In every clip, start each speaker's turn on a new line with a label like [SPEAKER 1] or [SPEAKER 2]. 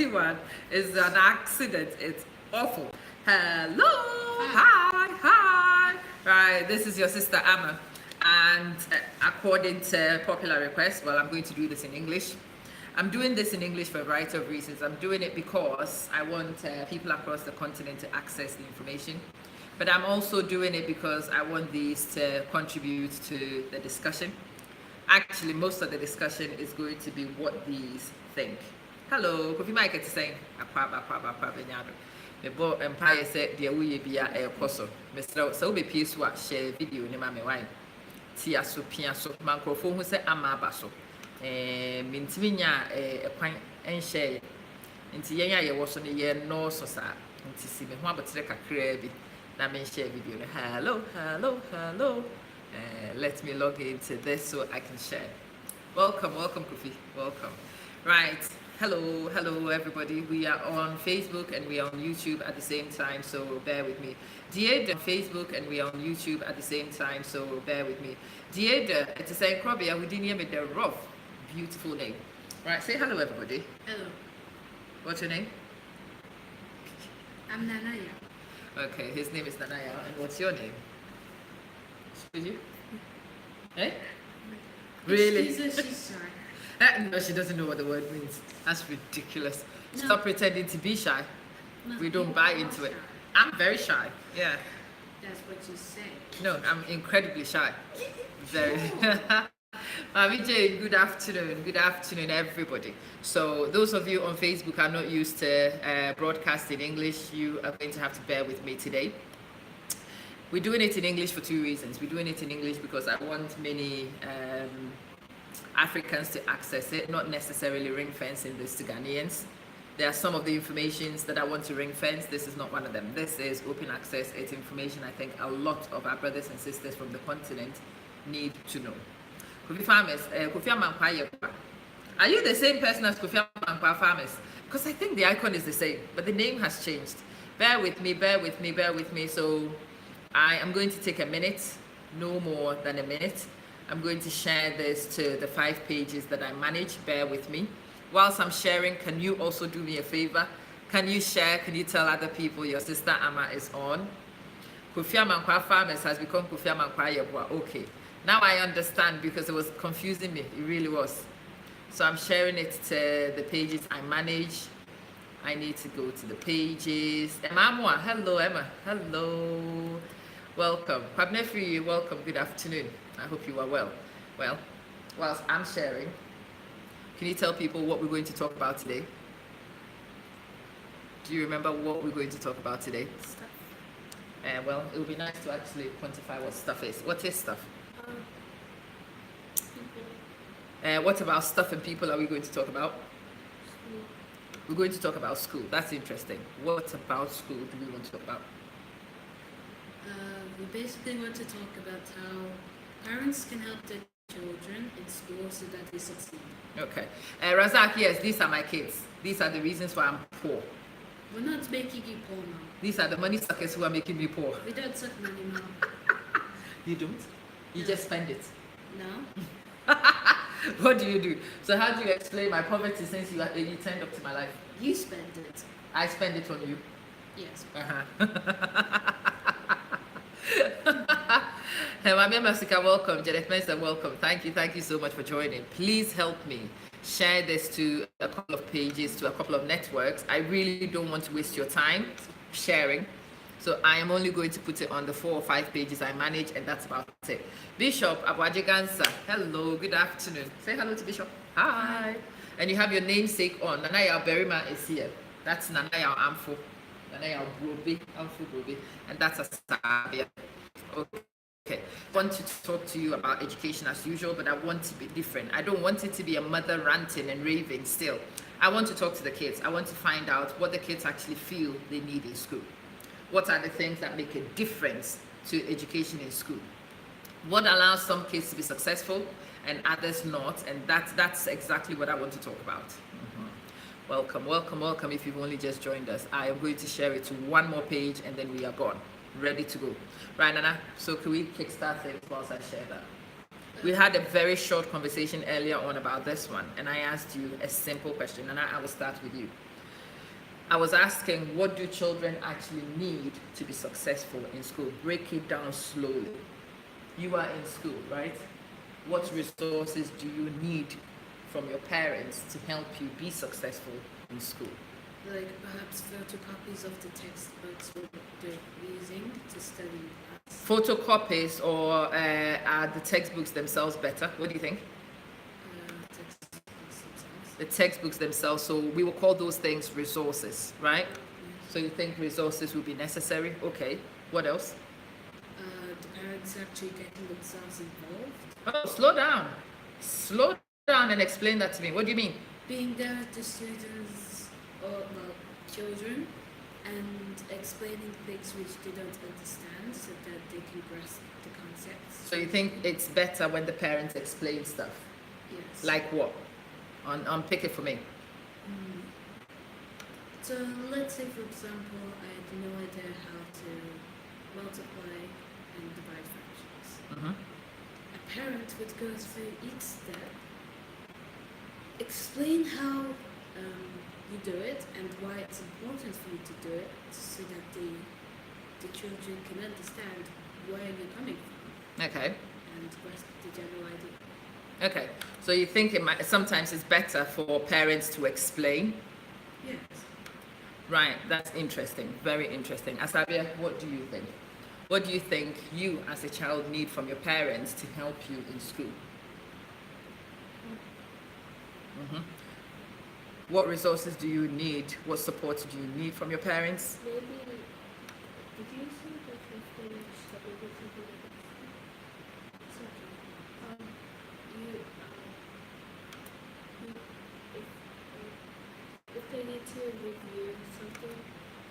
[SPEAKER 1] one is an accident. It's awful. Hello, hi. Right, this is your sister Amma. And according to popular request, well, I'm going to do this in English. I'm doing this in English for a variety of reasons. I'm doing it because I want people across the continent to access the information. But I'm also doing it because I want these to contribute to the discussion. Actually, most of the discussion is going to be what these think. Hello, Kofi Mike is saying, me bo empire say deɛ woyɛ bia ɛkɔ so mesrɛ sɛ wobɛ pie so a share video ne ma me wan tia so pia so mankrofo hu sɛ ama aba so mentimi nya ɛkwan ɛnhyɛ nti yɛn a yɛwɔ so ne yɛ no so saa nti si me ho abotre kakra bi na me share video ne hello let me log into this so I can share. Welcome Kofi, welcome. Right, hello everybody. We are on Facebook and we are on YouTube at the same time, so bear with me. Dieda on Facebook and we are on YouTube at the same time, so bear with me. Dieda, it's a saying Krobia, we didn't hear me the rough, beautiful name. Right, say hello everybody.
[SPEAKER 2] Hello.
[SPEAKER 1] What's your name?
[SPEAKER 2] I'm Nanaya.
[SPEAKER 1] Okay, his name is Nanaya, and what's your name? Excuse you? Eh? Really?
[SPEAKER 2] She's shy.
[SPEAKER 1] No, she doesn't know what the word means. That's ridiculous.
[SPEAKER 2] No.
[SPEAKER 1] Stop pretending to be shy.
[SPEAKER 2] No,
[SPEAKER 1] We don't
[SPEAKER 2] you
[SPEAKER 1] buy
[SPEAKER 2] are
[SPEAKER 1] into it.
[SPEAKER 2] shy.
[SPEAKER 1] I'm very shy. Yeah.
[SPEAKER 2] That's what you say.
[SPEAKER 1] No, I'm incredibly shy. Very. Mami Jane, good afternoon. Good afternoon, everybody. So those of you on Facebook are not used to broadcast in English. You are going to have to bear with me today. We're doing it in English for two reasons. We're doing it in English because I want many Africans to access it, not necessarily ring fencing this to Ghanaians. There are some of the informations that I want to ring fence. This is not one of them. This is open access. It's information I think a lot of our brothers and sisters from the continent need to know. Kofi Farmers, Kofi Amankwa, are you the same person as Kofi Amankwa Farmers? Because I think the icon is the same, but the name has changed. Bear with me. So I am going to take a minute, no more than a minute. I'm going to share this to the 5 pages that I manage. Bear with me. Whilst I'm sharing, can you also do me a favor? Can you share? Can you tell other people your sister Amma is on? Kofi Amankwa Farmers has become Kofi Amankwa Yeboah. Okay. Now I understand because it was confusing me. It really was. So I'm sharing it to the pages I manage. I need to go to the pages. Emma, hello, Emma. Hello. Welcome. Kwabnefri, welcome. Good afternoon. I hope you are well. Well, whilst I'm sharing, can you tell people what we're going to talk about today? Do you remember what we're going to talk about today?
[SPEAKER 2] Stuff.
[SPEAKER 1] Well, it would be nice to actually quantify what stuff is. What is stuff?
[SPEAKER 2] People.
[SPEAKER 1] What about stuff and people are we going to talk about?
[SPEAKER 2] School.
[SPEAKER 1] We're going to talk about school. That's interesting. What about school do we want to talk about?
[SPEAKER 2] We basically want to talk about how parents can help their children in school so that they succeed.
[SPEAKER 1] Okay. Razak, yes, these are my kids. These are the reasons why I'm poor.
[SPEAKER 2] We're not making you poor now.
[SPEAKER 1] These are the money suckers who are making me poor.
[SPEAKER 2] We don't suck money now.
[SPEAKER 1] You don't? You
[SPEAKER 2] No.
[SPEAKER 1] just spend it.
[SPEAKER 2] No?
[SPEAKER 1] What do you do? So how do you explain my poverty since you turned up to my life?
[SPEAKER 2] You spend it.
[SPEAKER 1] I spend it on you.
[SPEAKER 2] Yes.
[SPEAKER 1] Mami Masika, welcome. Janet Mensa, welcome. Thank you so much for joining. Please help me share this to a couple of pages, to a couple of networks. I really don't want to waste your time sharing. So I am only going to put it on the 4 or 5 pages I manage, and that's about it. Bishop Abwajigansa, hello, good afternoon. Say hello to Bishop. Hi. And you have your namesake on. Nanaya Berima is here. That's Nanaya Amfo. Nanaya Brobe, Amfo Brobe. And that's a Sabia. Okay. I want to talk to you about education as usual, but I want to be different. I don't want it to be a mother ranting and raving still. I want to talk to the kids. I want to find out what the kids actually feel they need in school. What are the things that make a difference to education in school? What allows some kids to be successful and others not? And that's exactly what I want to talk about. Welcome. If you've only just joined us, I am going to share it to one more page and then we are gone. Ready to go. Right, Nana? So can we kickstart things whilst I share that? We had a very short conversation earlier on about this one, and I asked you a simple question, and I will start with you. I was asking, what do children actually need to be successful in school? Break it down slowly. You are in school, right? What resources do you need from your parents to help you be successful in school?
[SPEAKER 2] Like perhaps photocopies of the textbooks what they're using to study us.
[SPEAKER 1] Photocopies, or are the textbooks themselves better? What do you think?
[SPEAKER 2] Textbooks themselves.
[SPEAKER 1] The textbooks themselves. So we will call those things resources, right?
[SPEAKER 2] Yes.
[SPEAKER 1] So you think resources will be necessary? Okay. What else?
[SPEAKER 2] The parents actually getting themselves involved.
[SPEAKER 1] Oh, slow down. Slow down and explain that to me. What do you mean?
[SPEAKER 2] Being there with the students or well, children and explaining things which they don't understand so that they can grasp the concepts.
[SPEAKER 1] So you think it's better when the parents explain stuff?
[SPEAKER 2] Yes.
[SPEAKER 1] Like what? Unpick it for me.
[SPEAKER 2] So let's say for example I had no idea how to multiply and divide fractions.
[SPEAKER 1] Mm-hmm.
[SPEAKER 2] A parent would go through each step, explain how you do it and why it's important for you to do it so that the children can understand where you're coming from
[SPEAKER 1] Okay.
[SPEAKER 2] and grasp the general idea.
[SPEAKER 1] Okay. So you think sometimes it's better for parents to explain?
[SPEAKER 2] Yes.
[SPEAKER 1] Right. That's interesting. Very interesting. Asabia, what do you think? What do you think you as a child need from your parents to help you in school? Mm-hmm. What resources do you need? What support do you need from your parents?
[SPEAKER 3] Maybe, did you say that if they study with you, it's okay. If they need to review something,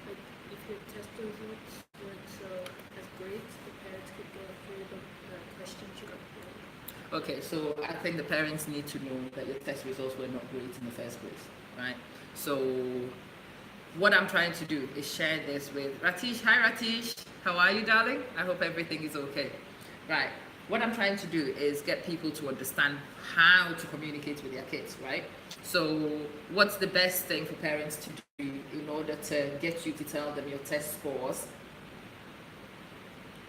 [SPEAKER 3] like if your test results weren't so as great, the parents could go through the questions you got wrong.
[SPEAKER 1] Okay, so I think the parents need to know that your test results were not great in the first place, right? So what I'm trying to do is share this with Ratish. Hi Ratish, how are you, darling? I hope everything is okay. Right, what I'm trying to do is get people to understand how to communicate with their kids, right? So what's the best thing for parents to do in order to get you to tell them your test scores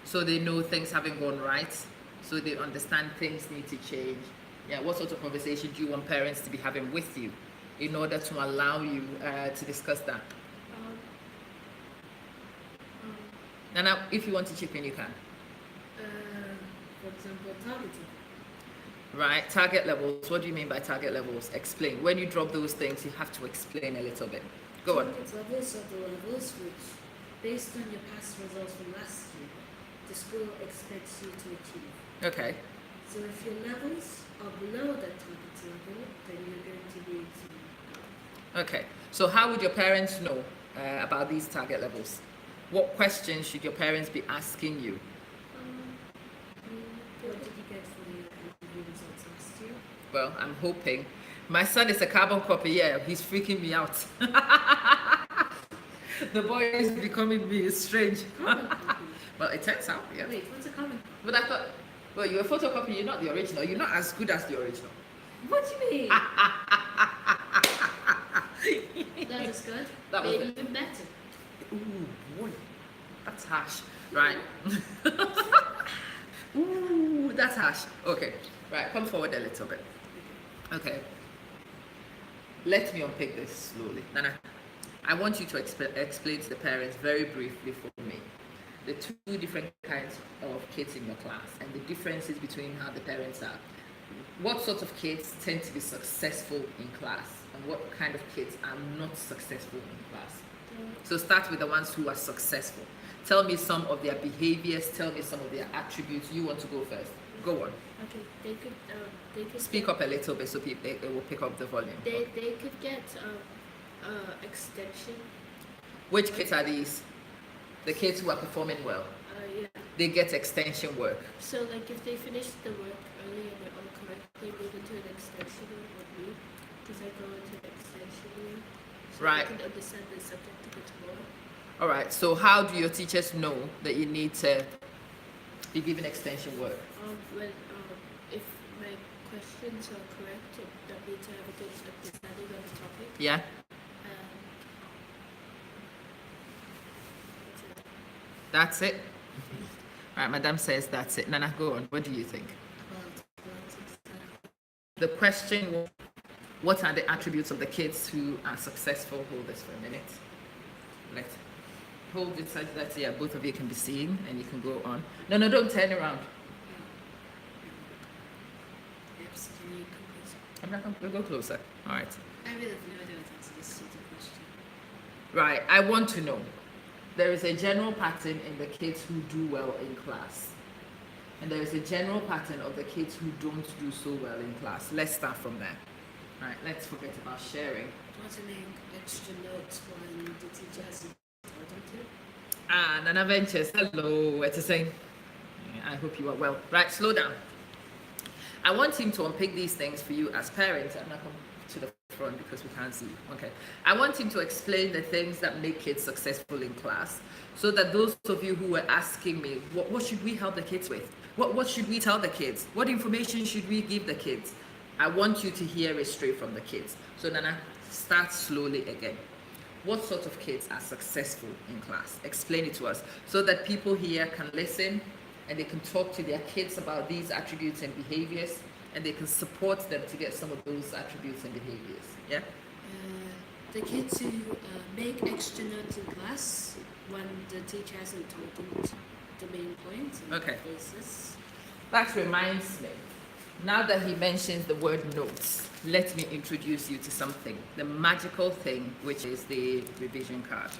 [SPEAKER 1] so they know things haven't gone right, so they understand things need to change? Yeah, what sort of conversation do you want parents to be having with you in order to allow you to discuss that? And now, if you want to chip in, you can.
[SPEAKER 2] For example, targeting.
[SPEAKER 1] Right, target levels. What do you mean by target levels? Explain. When you drop those things, you have to explain a little bit. Go on.
[SPEAKER 2] Target levels are the levels which, based on your past results from last year, the school expects you to achieve.
[SPEAKER 1] Okay.
[SPEAKER 2] So if your levels are below that target level, then you're going to be exceeding.
[SPEAKER 1] Okay. So how would your parents know about these target levels? What questions should your parents be asking you?
[SPEAKER 2] What did you get from your review results last year?
[SPEAKER 1] Well, I'm hoping. My son is a carbon copy. Yeah, he's freaking me out. The boy is becoming me. It's strange.
[SPEAKER 2] Carbon copy.
[SPEAKER 1] Well, it turns out, yeah.
[SPEAKER 2] Wait, what's a carbon copy?
[SPEAKER 1] But I thought, well, you're a photocopy. You're not the original. You're not as good as the original.
[SPEAKER 2] What do you mean? That was good.
[SPEAKER 1] That was
[SPEAKER 2] Maybe
[SPEAKER 1] it.
[SPEAKER 2] even better.
[SPEAKER 1] Ooh, boy, that's harsh. Right. Ooh, that's harsh. Okay. Right. Come forward a little bit. Okay. Let me unpick this slowly. Nana, I want you to explain to the parents very briefly for me the two different kinds of kids in your class and the differences between how the parents are. What sort of kids tend to be successful in class and what kind of kids are not successful in class? So start with the ones who are successful. Tell me some of their behaviors, tell me some of their attributes. You want to go first. Go on.
[SPEAKER 3] Okay, they could
[SPEAKER 1] Speak
[SPEAKER 3] get,
[SPEAKER 1] up a little bit so people they will pick up the volume.
[SPEAKER 3] They could get extension.
[SPEAKER 1] Which kids are these? The kids who are performing well.
[SPEAKER 3] Yeah.
[SPEAKER 1] They get extension work.
[SPEAKER 3] So like if they finish the work early and they're all correct, they move into an extension year with me because I go into an extension year. So
[SPEAKER 1] Right.
[SPEAKER 3] I can understand the subject a bit more.
[SPEAKER 1] All right. So how do your teachers know that you need to be given extension work?
[SPEAKER 3] When if my questions are correct, that means I have a good understanding of the topic.
[SPEAKER 1] Yeah. That's it. All right, Madam says that's it. Nana, go on. What do you think? The question was, what are the attributes of the kids who are successful? Hold this for a minute. Let's hold it such that yeah, both of you can be seeing and you can go on. No, don't turn around.
[SPEAKER 2] Yes, can you come closer?
[SPEAKER 1] I'm not going to go closer. All right.
[SPEAKER 2] I really have no idea what to answer this sort of question.
[SPEAKER 1] Right. I want to know. There is a general pattern in the kids who do well in class. And there is a general pattern of the kids who don't do so well in class. Let's start from there. All right, let's forget about sharing.
[SPEAKER 2] Putting extra notes when the teacher hasn't told them to.
[SPEAKER 1] Ah, Nana Ventures, hello, what you saying? I hope you are well. Right, slow down. I want him to unpick these things for you as parents. I'm not coming to the front because we can't see you. Okay. I want him to explain the things that make kids successful in class so that those of you who were asking me, what should we help the kids with? What should we tell the kids? What information should we give the kids? I want you to hear it straight from the kids. So Nana, start slowly again. What sort of kids are successful in class? Explain it to us so that people here can listen and they can talk to their kids about these attributes and behaviors and they can support them to get some of those attributes and behaviors. Yeah?
[SPEAKER 2] The kids who make extra notes in class when the teacher hasn't told them the main point.
[SPEAKER 1] Okay.
[SPEAKER 2] Basis.
[SPEAKER 1] That reminds me. Now that he mentions the word notes, let me introduce you to something. The magical thing, which is the revision card.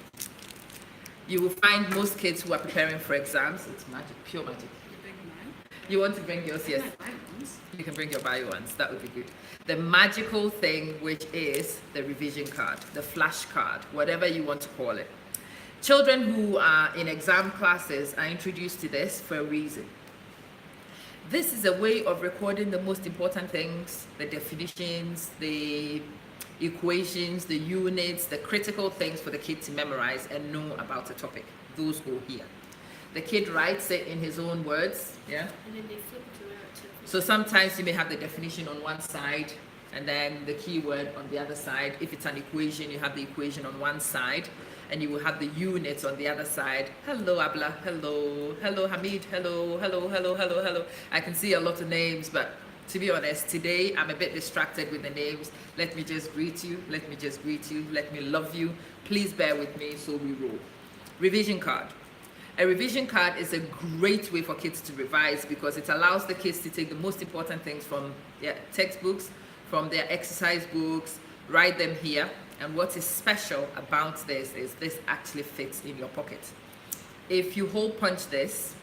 [SPEAKER 1] You will find most kids who are preparing for exams, it's magic, pure magic.
[SPEAKER 2] You bring mine?
[SPEAKER 1] You want to bring yours, yes?
[SPEAKER 2] My bio ones.
[SPEAKER 1] You can bring your bio ones, that would be good. The magical thing, which is the revision card, the flash card, whatever you want to call it. Children who are in exam classes are introduced to this for a reason. This is a way of recording the most important things, the definitions, the equations, the units, the critical things for the kid to memorize and know about a topic. Those go here. The kid writes it in his own words, yeah?
[SPEAKER 3] And then they flip it around too.
[SPEAKER 1] So sometimes you may have the definition on one side and then the keyword on the other side. If it's an equation, you have the equation on one side and you will have the units on the other side. Hello, Abla. Hello. Hello, Hamid. Hello. Hello, hello, hello, hello. I can see a lot of names, but to be honest, today I'm a bit distracted with the names. Let me just greet you. Let me just greet you. Let me love you. Please bear with me so we roll. Revision card. A revision card is a great way for kids to revise because it allows the kids to take the most important things from their textbooks, from their exercise books, write them here. And what is special about this is this actually fits in your pocket. If you hole punch this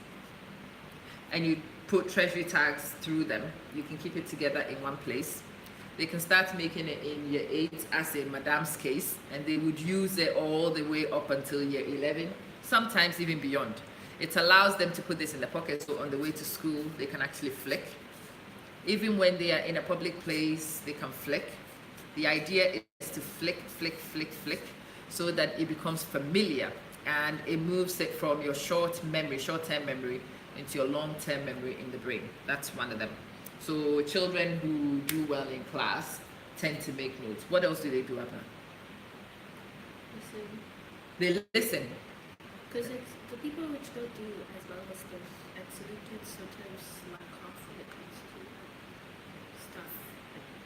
[SPEAKER 1] and you put treasury tags through them, you can keep it together in one place. They can start making it in year 8 as in Madam's case, and they would use it all the way up until year 11, sometimes even beyond. It allows them to put this in the pocket, so on the way to school, they can actually flick. Even when they are in a public place, they can flick. The idea is to flick, flick, flick, flick, so that it becomes familiar and it moves it from your short-term memory, into your long-term memory in the brain. That's one of them. So children who do well in class tend to make notes. What else do they do, Abba?
[SPEAKER 3] Listen.
[SPEAKER 1] They listen.
[SPEAKER 3] Because it's the people which don't do as well as the excellent kids sometimes slack off when it comes to stuff.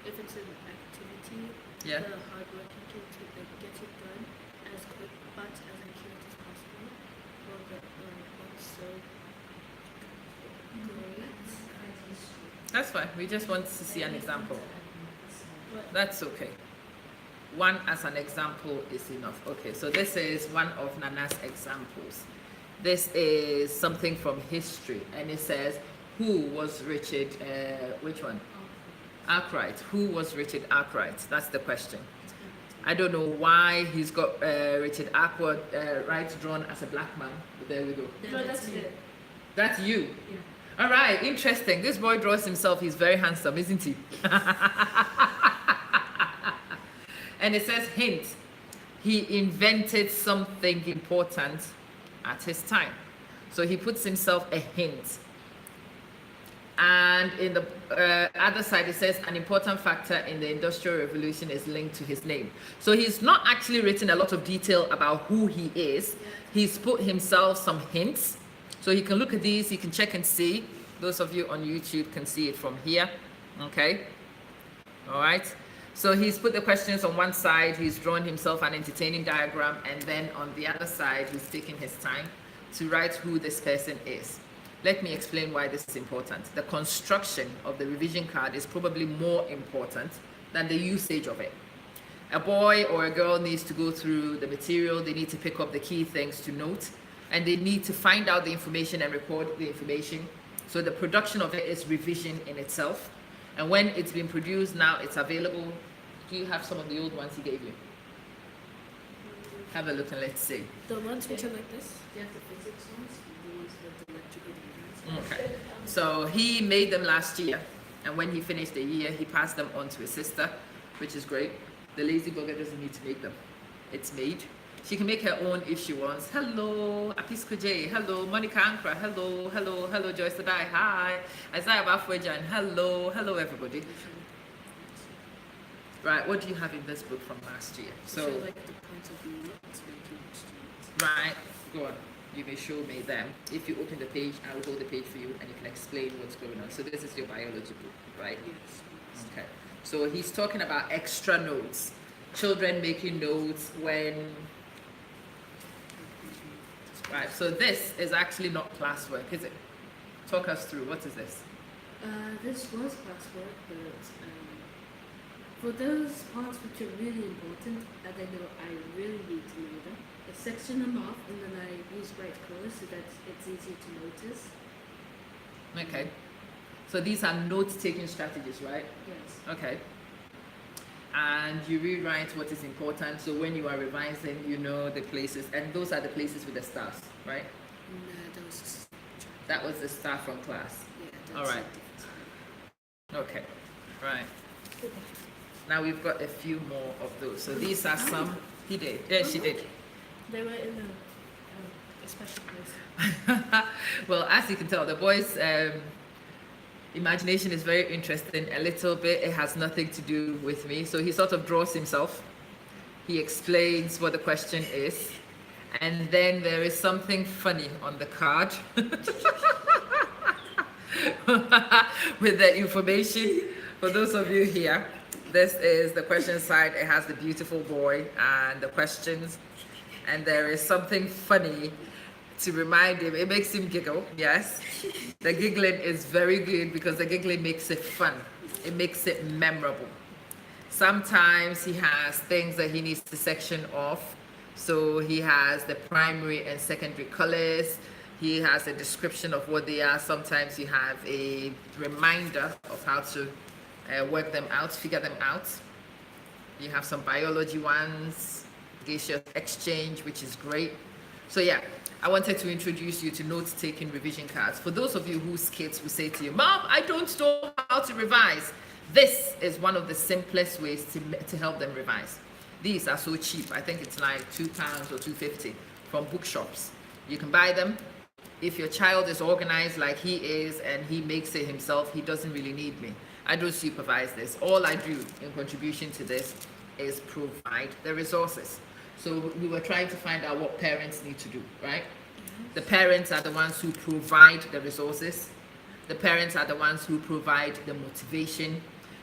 [SPEAKER 3] If it's an activity,
[SPEAKER 1] Yeah.
[SPEAKER 3] the hardworking kids would like get it done as quick but as accurate as possible. Or the not so great.
[SPEAKER 1] That's fine. We just want to see an example.
[SPEAKER 3] But
[SPEAKER 1] That's okay. One as an example is enough. Okay, so this is one of Nana's examples. This is something from history, and it says, who was Richard, which one? Arkwright. Who was Richard Arkwright? That's the question. I don't know why he's got Richard Arkwright drawn as a black man, but there we go.
[SPEAKER 3] no, that's it.
[SPEAKER 1] That's you. All right, interesting. This boy draws himself. He's very handsome, isn't he? And it says, hint, he invented something important at his time. So he puts himself a hint. And in the other side, it says an important factor in the Industrial Revolution is linked to his name. So he's not actually written a lot of detail about who he is. He's put himself some hints. So you can look at these, you can check and see. Those of you on YouTube can see it from here. Okay. All right. So he's put the questions on one side, he's drawn himself an entertaining diagram, and then on the other side, he's taking his time to write who this person is. Let me explain why this is important. The construction of the revision card is probably more important than the usage of it. A boy or a girl needs to go through the material, they need to pick up the key things to note, and they need to find out the information and record the information. So the production of it is revision in itself. And when it's been produced, now it's available. Do you have some of the old ones he gave you? Have a look and let's see.
[SPEAKER 3] The ones which are like this?
[SPEAKER 2] Yeah, the physics ones, the ones with the electrical diagrams.
[SPEAKER 1] Okay. So he made them last year. And when he finished the year, he passed them on to his sister, which is great. The lazy bugger doesn't need to make them. It's made. She can make her own if she wants. Hello, Apisco J. Hello, Monica Ankra. Hello, hello, hello, Joyce Tadai. Hi. Isaiah Bafwejan. Hello, hello, everybody. Right, what do you have in this book from last year?
[SPEAKER 2] So like the points of view, it's making students.
[SPEAKER 1] Right, go on. You may show me them. If you open the page, I will hold the page for you and you can explain what's going on. So this is your biology book, right?
[SPEAKER 2] Yes.
[SPEAKER 1] Okay. So he's talking about extra notes. Children making notes when... Right, so this is actually not classwork, is it? Talk us through. What is this?
[SPEAKER 2] This was classwork, but for those parts which are really important, that I know I really need to know them, I section them off and then I use bright colors so that it's easy to notice.
[SPEAKER 1] Okay. So these are note-taking strategies, right?
[SPEAKER 2] Yes.
[SPEAKER 1] Okay. And you rewrite what is important. So when you are revising, you know the places, and those are the places with the stars, right?
[SPEAKER 2] No, that was
[SPEAKER 1] That was the star from class.
[SPEAKER 2] yeah.
[SPEAKER 1] All right. Okay. Right. Now we've got a few more of those. So these are some. He did. Yeah, she did.
[SPEAKER 3] They were in a special place.
[SPEAKER 1] Well, as you can tell, the boys' imagination is very interesting. A little bit. It has nothing to do with me. So he sort of draws himself. He explains what the question is. And then there is something funny on the card with the information. For those of you here, this is the question side. It has the beautiful boy and the questions. And there is something funny to remind him. It makes him giggle, yes. The giggling is very good because the giggling makes it fun. It makes it memorable. Sometimes he has things that he needs to section off. So he has the primary and secondary colors. He has a description of what they are. Sometimes you have a reminder of how to work them out, figure them out. You have some biology ones, gaseous exchange, which is great. So yeah, I wanted to introduce you to note-taking revision cards. For those of you whose kids will say to you, Mom, I don't know how to revise. This is one of the simplest ways to help them revise. These are so cheap. I think it's like £2 or $2.50 from bookshops. You can buy them. If your child is organized like he is and he makes it himself, he doesn't really need me. I don't supervise this. All I do in contribution to this is provide the resources. So we were trying to find out what parents need to do, right? The parents are the ones who provide the resources. The parents are the ones who provide the motivation.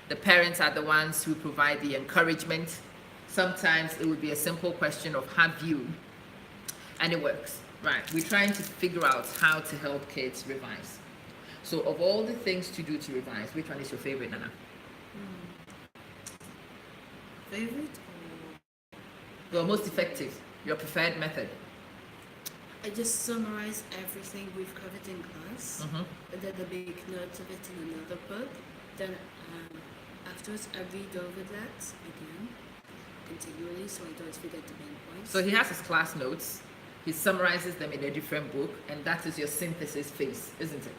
[SPEAKER 1] The parents are the ones who provide the encouragement. Sometimes it would be a simple question of have you, and it works, right? We're trying to figure out how to help kids revise. So of all the things to do to revise, which one is your favorite, Nana?
[SPEAKER 2] Favorite?
[SPEAKER 1] Well, most effective, your preferred method.
[SPEAKER 2] I just summarize everything we've covered in class,
[SPEAKER 1] Mm-hmm.
[SPEAKER 2] and then I make notes of it in another book. Then afterwards, I read over that again, continually, so I don't forget the main points.
[SPEAKER 1] So he has his class notes. He summarizes them in a different book, and that is your synthesis phase, isn't it?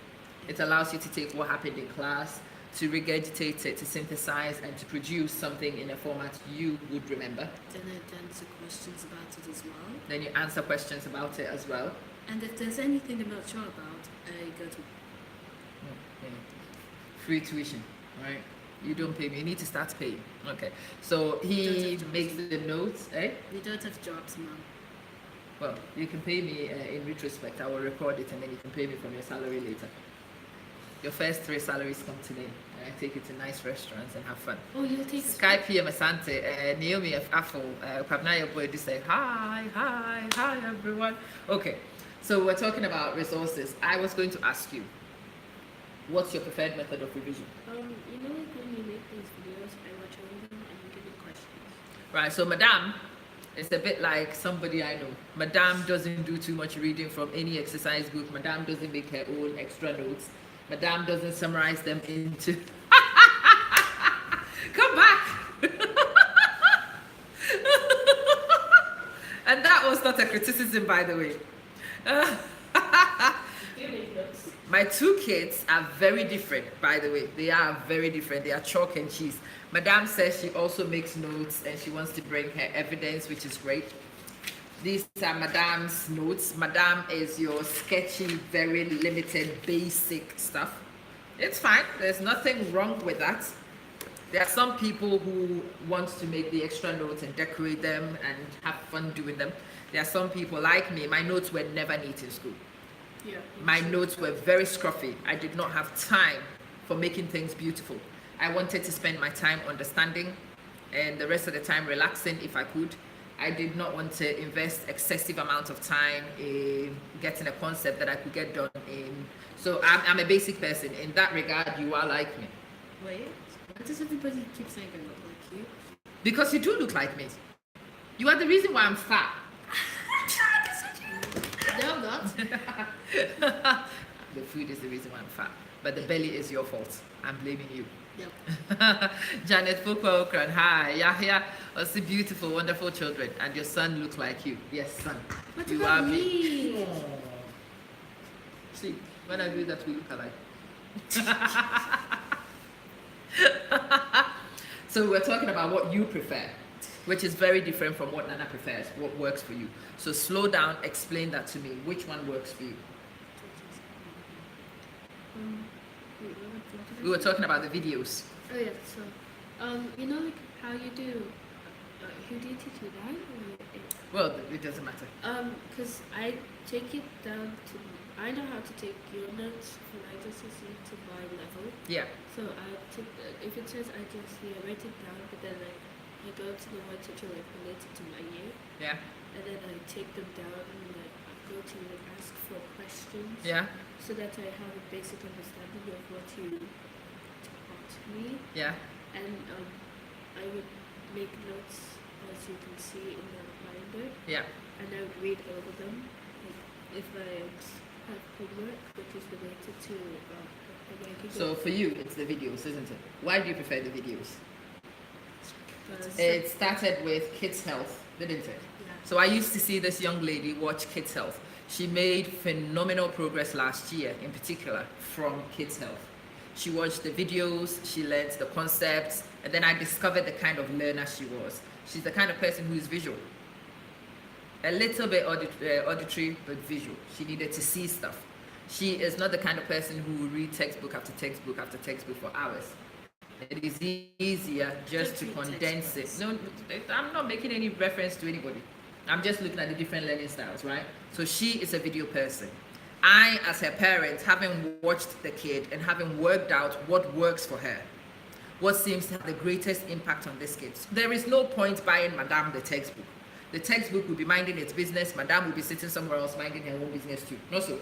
[SPEAKER 1] It allows you to take what happened in class, to regurgitate it, to synthesize, and to produce something in a format you would remember.
[SPEAKER 2] Then I answer questions about it as well.
[SPEAKER 1] Then you answer questions about it as well.
[SPEAKER 2] And if there's anything I'm not sure about, I go to...
[SPEAKER 1] Yeah. free tuition, right? You don't pay me. You need to start paying. Okay. So he makes the notes, eh?
[SPEAKER 2] We don't have jobs, Mom.
[SPEAKER 1] Well, you can pay me in retrospect. I will record it and then you can pay me from your salary later. Your first 3 salaries come today. And I take you to nice restaurants and have fun.
[SPEAKER 2] Oh, you'll take
[SPEAKER 1] Skype here, Masante, Naomi of Apple, Pabnaya boy, just say hi everyone. Okay, so we're talking about resources. I was going to ask you, what's your preferred method of revision?
[SPEAKER 3] You know, like when you make these videos, I watch all of them and you give me questions.
[SPEAKER 1] Right, so Madame is a bit like somebody I know. Madame doesn't do too much reading from any exercise book. Madame doesn't make her own extra notes. Madame doesn't summarize them into. Come back! And that was not a criticism, by the way. My 2 kids are very different, by the way. They are very different. They are chalk and cheese. Madame says she also makes notes and she wants to bring her evidence, which is great. These are Madame's notes. Madame is your sketchy, very limited, basic stuff. It's fine. There's nothing wrong with that. There are some people who want to make the extra notes and decorate them and have fun doing them. There are some people like me. My notes were never neat in school.
[SPEAKER 2] Yeah.
[SPEAKER 1] My notes were very scruffy. I did not have time for making things beautiful. I wanted to spend my time understanding and the rest of the time relaxing if I could. I did not want to invest excessive amount of time in getting a concept that I could get done in. So I'm a basic person. In that regard, you are like me.
[SPEAKER 2] Wait, why does everybody keep saying I look like you?
[SPEAKER 1] Because you do look like me. You are the reason why I'm fat.
[SPEAKER 2] No, I'm not.
[SPEAKER 1] The food is the reason why I'm fat. But the belly is your fault. I'm blaming you.
[SPEAKER 2] Yep.
[SPEAKER 1] Janet Fukokran, hi. Yahya, also beautiful, wonderful children. And your son looks like you. Yes, son.
[SPEAKER 2] What
[SPEAKER 1] You
[SPEAKER 2] about
[SPEAKER 1] are
[SPEAKER 2] me?
[SPEAKER 1] Aww. See, when I do that, we look alike. So we're talking about what you prefer, which is very different from what Nana prefers, what works for you. So slow down, explain that to me. Which one works for you?
[SPEAKER 3] Wait, what did I
[SPEAKER 1] We were
[SPEAKER 3] say?
[SPEAKER 1] talking about the videos.
[SPEAKER 3] Oh yeah, so, you know, like how you do, who do you teach you that?
[SPEAKER 1] Well, it doesn't matter.
[SPEAKER 3] Cause I take it down to, I know how to take your notes from IGCSE to my level.
[SPEAKER 1] Yeah.
[SPEAKER 3] So I took, if it says IGCSE, I write it down, but then like, I go to the ones which are like related to my year,
[SPEAKER 1] Yeah.
[SPEAKER 3] and then I take them down and like I go to like ask for questions.
[SPEAKER 1] Yeah.
[SPEAKER 3] So that I have a basic understanding of what you taught me.
[SPEAKER 1] Yeah.
[SPEAKER 3] And I would make notes, as you can see in the binder,
[SPEAKER 1] Yeah.
[SPEAKER 3] and I would read over them. Like if I have homework which is related to making
[SPEAKER 1] So for you, it's the videos, isn't it? Why do you prefer the videos?
[SPEAKER 3] because
[SPEAKER 1] It started with Kids Health, didn't it? So I used to see this young lady watch Kids Health. She made phenomenal progress last year, in particular, from Kids Health. She watched the videos, she learned the concepts, and then I discovered the kind of learner she was. She's the kind of person who is visual. A little bit auditory, but visual. She needed to see stuff. She is not the kind of person who will read textbook after textbook after textbook for hours. It is easier just to condense it. No, I'm not making any reference to anybody. I'm just looking at the different learning styles, right? So she is a video person. I, as her parent, having watched the kid and having worked out what works for her, what seems to have the greatest impact on this kid. So there is no point buying Madame the textbook. The textbook will be minding its business. Madame will be sitting somewhere else minding her own business too. No, so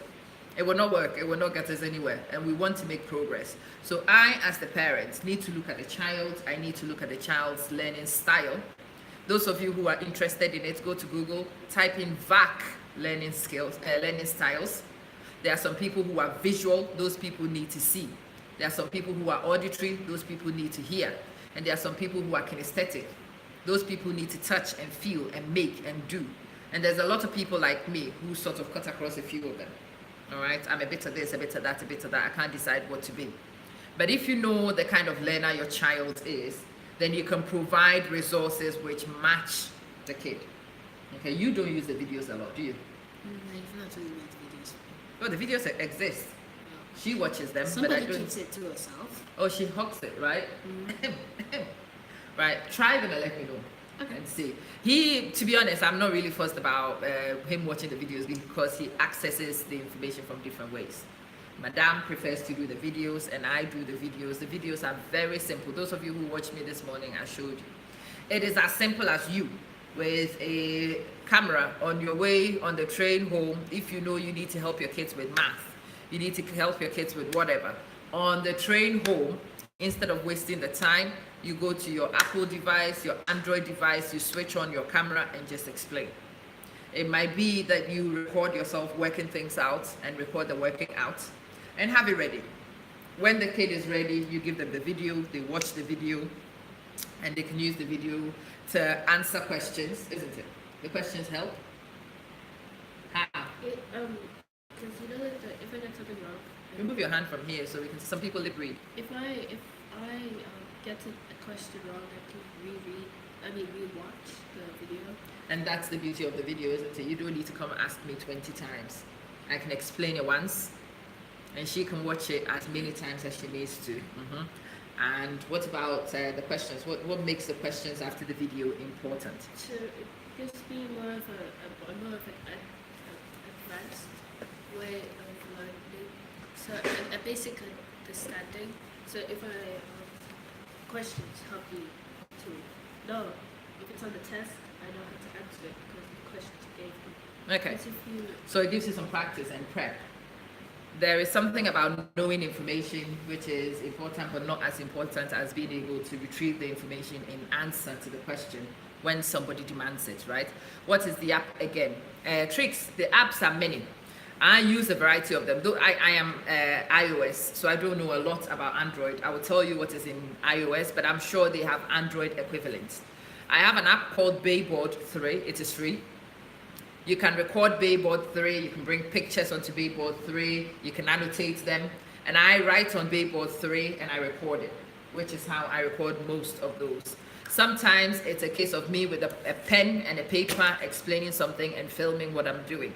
[SPEAKER 1] it will not work. It will not get us anywhere. And we want to make progress. So I, as the parent, need to look at the child. I need to look at the child's learning style. Those of you who are interested in it, go to Google, type in VAC learning skills, learning styles. There are some people who are visual. Those people need to see. There are some people who are auditory. Those people need to hear. And there are some people who are kinesthetic. Those people need to touch and feel and make and do. And there's a lot of people like me who sort of cut across a few of them. All right, I'm a bit of this, a bit of that, a bit of that. I can't decide what to be. But if you know the kind of learner your child is, then you can provide resources which match the kid. Okay, you don't use the videos a lot, do you?
[SPEAKER 2] You've not really made videos.
[SPEAKER 1] Well, the videos exist. She watches them,
[SPEAKER 2] Somebody
[SPEAKER 1] but I don't.
[SPEAKER 2] keeps it to herself.
[SPEAKER 1] Oh, she hugs it, right? Right. Try them and let me know.
[SPEAKER 2] Okay.
[SPEAKER 1] And see. He, to be honest, I'm not really fussed about him watching the videos because he accesses the information from different ways. Madame prefers to do the videos and I do the videos. The videos are very simple. Those of you who watched me this morning, I showed you. It is as simple as you with a camera on your way on the train home. If you know you need to help your kids with math, you need to help your kids with whatever. On the train home, instead of wasting the time, you go to your Apple device, your Android device, you switch on your camera and just explain. It might be that you record yourself working things out and record the working out and have it ready. When the kid is ready, you give them the video, they watch the video, and they can use the video to answer questions, isn't it? The questions help. How?
[SPEAKER 3] Because you know that if I get something wrong,
[SPEAKER 1] Remove your hand from here so we can. Some people lip read.
[SPEAKER 3] if I get a question wrong, I can rewatch the video.
[SPEAKER 1] And that's the beauty of the video, isn't it? You don't need to come and ask me 20 times. I can explain it once, and she can watch it as many times as she needs to. And what about the questions? What makes the questions after the video important?
[SPEAKER 3] So it gives me more of an advanced way of learning. So a basic understanding. So if questions help you to know if it's on the test, I know how to answer it because the questions gave me.
[SPEAKER 1] Okay.
[SPEAKER 3] Because if you
[SPEAKER 1] So it gives you some practice and prep. There is something about knowing information which is important but not as important as being able to retrieve the information in answer to the question when somebody demands it, right? What is the app again? Tricks. The apps are many. I use a variety of them. Though I am iOS, so I don't know a lot about Android. I will tell you what is in iOS, but I'm sure they have Android equivalents. I have an app called Bayboard 3. It is free. You can record Bayboard 3, you can bring pictures onto Bayboard 3, you can annotate them, and I write on Bayboard 3 and I record it, which is how I record most of those. Sometimes it's a case of me with a pen and a paper explaining something and filming what I'm doing.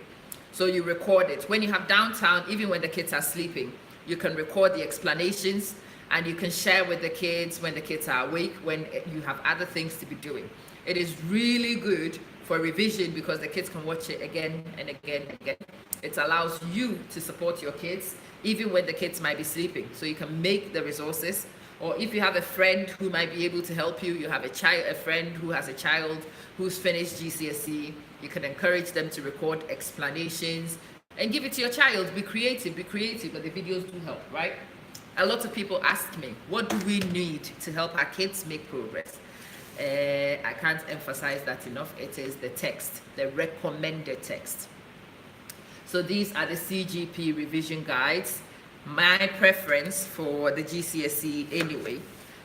[SPEAKER 1] So you record it. When you have downtime, even when the kids are sleeping, you can record the explanations and you can share with the kids when the kids are awake, when you have other things to be doing. It is really good for revision because the kids can watch it again and again and again. It allows you to support your kids even when the kids might be sleeping. So you can make the resources, or if you have a friend who might be able to help you, you have a friend who has a child who's finished GCSE, you can encourage them to record explanations and give it to your child. Be creative, but the videos do help, right? A lot of people ask me, what do we need to help our kids make progress? I can't emphasize that enough. It is the text, the recommended text. So these are the CGP revision guides. My preference for the GCSE anyway.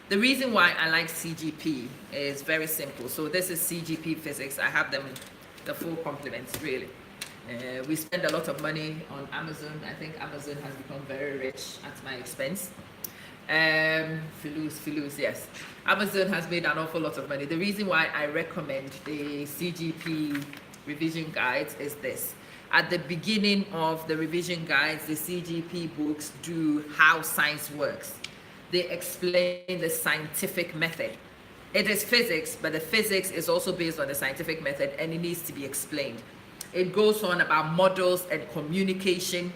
[SPEAKER 1] The reason why I like CGP is very simple. So this is CGP physics. I have them, the full complements really. We spend a lot of money on Amazon. I think Amazon has become very rich at my expense. Philus, yes. Amazon has made an awful lot of money. The reason why I recommend the CGP revision guides is this. At the beginning of the revision guides, the CGP books do how science works. They explain the scientific method. It is physics, but the physics is also based on the scientific method and it needs to be explained. It goes on about models and communication,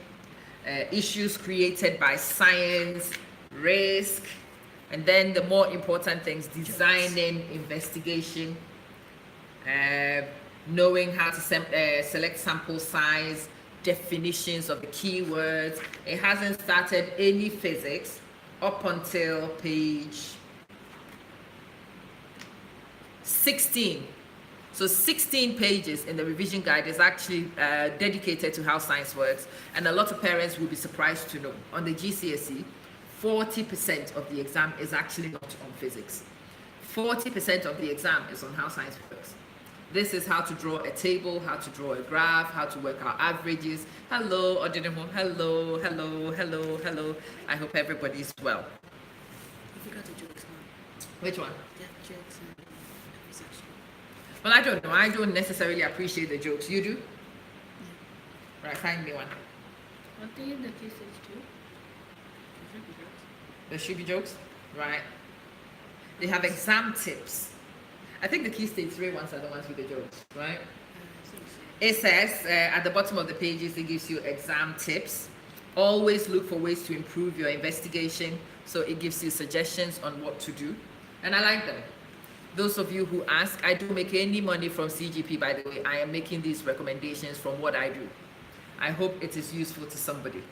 [SPEAKER 1] issues created by science, risk, and then the more important things, designing, investigation, knowing how to select sample size, definitions of the keywords. It hasn't started any physics up until page 16. So 16 pages in the revision guide is actually dedicated to how science works. And a lot of parents will be surprised to know on the GCSE, 40% of the exam is actually not on physics. 40% of the exam is on how science works. This is how to draw a table, how to draw a graph, how to work out averages. Hello, Odinemo. Hello. I hope everybody's well.
[SPEAKER 2] You forgot the jokes, man.
[SPEAKER 1] Which one?
[SPEAKER 2] Yeah, jokes and every section.
[SPEAKER 1] Well, I don't know. I don't necessarily appreciate the jokes. You do? Right, find me one.
[SPEAKER 3] one thing in the case is too.
[SPEAKER 1] There should be jokes, right? They have exam tips. I think the Key Stage 3 ones are the ones with the jokes, right? It says at the bottom of the pages, it gives you exam tips. Always look for ways to improve your investigation. So it gives you suggestions on what to do. And I like them. Those of you who ask, I don't make any money from CGP, by the way. I am making these recommendations from what I do. I hope it is useful to somebody.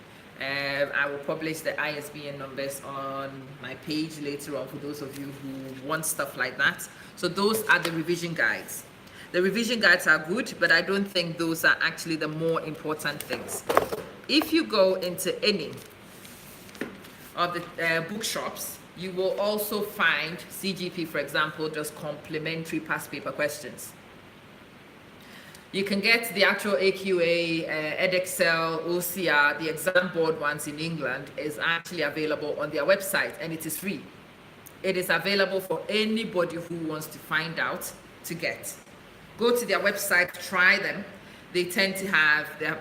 [SPEAKER 1] I will publish the ISBN numbers on my page later on for those of you who want stuff like that. So those are the revision guides. The revision guides are good, but I don't think those are actually the more important things. If you go into any of the bookshops, you will also find CGP, for example, just complimentary past paper questions. You can get the actual AQA, Edexcel, OCR, the exam board ones in England is actually available on their website, and it is free. It is available for anybody who wants to find out to get. Go to their website, try them. They tend to have their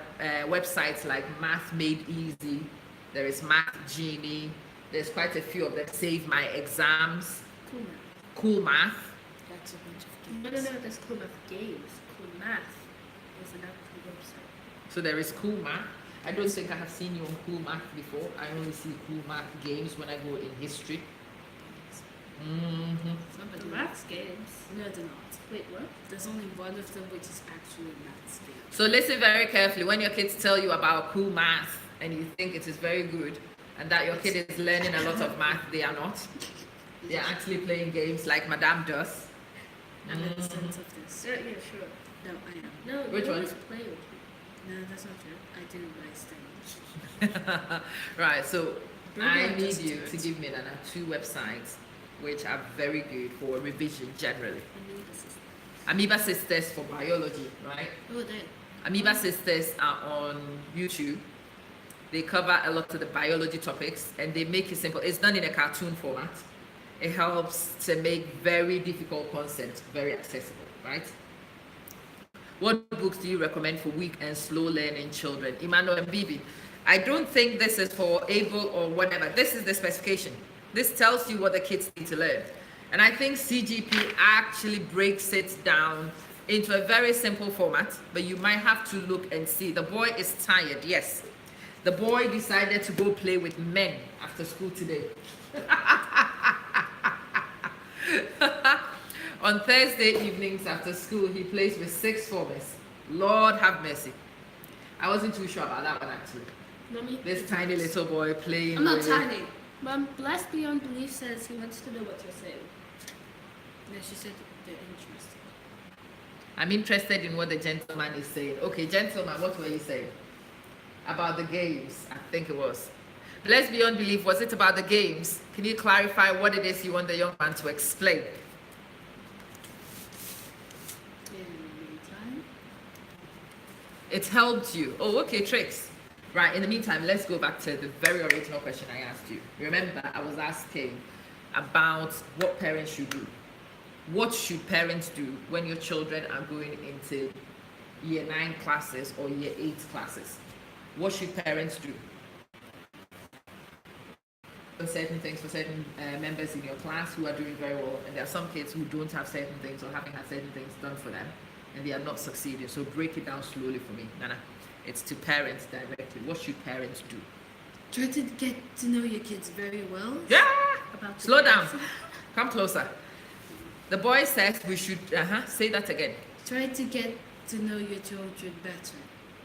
[SPEAKER 1] websites like Math Made Easy. There is Math Genie. There's quite a few of them. Save My Exams. Cool Math.
[SPEAKER 2] That's a bunch of games.
[SPEAKER 3] No, there's Cool Math Games. Cool Math is an actual website.
[SPEAKER 1] So there is Cool Math. I don't think I have seen you on Cool Math before. I only see Cool Math Games when I go in history.
[SPEAKER 3] But maths games.
[SPEAKER 2] No, they're not.
[SPEAKER 3] Wait, what?
[SPEAKER 2] There's only one of them which is actually maths game.
[SPEAKER 1] So listen very carefully when your kids tell you about Cool Math and you think it is very good and that your kid is learning a lot of math, they are not. They are actually playing games like Madame does.
[SPEAKER 2] I'm in the sense of this.
[SPEAKER 3] Yeah, sure.
[SPEAKER 2] No, I am.
[SPEAKER 3] No,
[SPEAKER 1] Which
[SPEAKER 3] you
[SPEAKER 1] one?
[SPEAKER 3] always play with me.
[SPEAKER 2] No, that's not true. I do what I study.
[SPEAKER 1] Right, so
[SPEAKER 2] Maybe
[SPEAKER 1] I
[SPEAKER 2] I'll
[SPEAKER 1] need
[SPEAKER 2] just
[SPEAKER 1] you
[SPEAKER 2] do it.
[SPEAKER 1] to give me two websites which are very good for revision generally. Amoeba Sisters for biology, right?
[SPEAKER 2] Oh, there.
[SPEAKER 1] Amoeba Sisters are on YouTube. They cover a lot of the biology topics and they make it simple. It's done in a cartoon format. It helps to make very difficult concepts very accessible, right? What books do you recommend for weak and slow learning children? Emmanuel and Bibi. I don't think this is for able or whatever. This is the specification. This tells you what the kids need to learn. And I think CGP actually breaks it down into a very simple format, but you might have to look and see. The boy is tired, yes. The boy decided to go play with men after school today. On Thursday evenings after school, he plays with 6 formers. Lord have mercy. I wasn't too sure about that one actually.
[SPEAKER 3] Mommy?
[SPEAKER 1] This tiny little boy playing
[SPEAKER 2] I'm not
[SPEAKER 1] with...
[SPEAKER 2] tiny.
[SPEAKER 3] Mom, Blessed Beyond Belief says he wants to know what you're saying.
[SPEAKER 2] No, she said they're interested.
[SPEAKER 1] I'm interested in what the gentleman is saying. Okay, gentleman, what were you saying? About the games, I think it was. Blessed Beyond Belief, was it about the games? Can you clarify what it is you want the young man to explain?
[SPEAKER 2] In the meantime,
[SPEAKER 1] It helped you. Oh, okay, tricks. Right, in the meantime, let's go back to the very original question I asked you. Remember, I was asking about what parents should do. What should parents do when your children are going into year 9 classes or year 8 classes? What should parents do? Certain things for certain members in your class who are doing very well, and there are some kids who don't have certain things or haven't had certain things done for them, and they are not succeeding. So break it down slowly for me, Nana. It's to parents directly. What should parents do?
[SPEAKER 2] try to get to know your kids very well.
[SPEAKER 1] Yeah.
[SPEAKER 3] About
[SPEAKER 1] Slow down. Come closer. The boy says we should. Say that again.
[SPEAKER 2] Try to get to know your children better,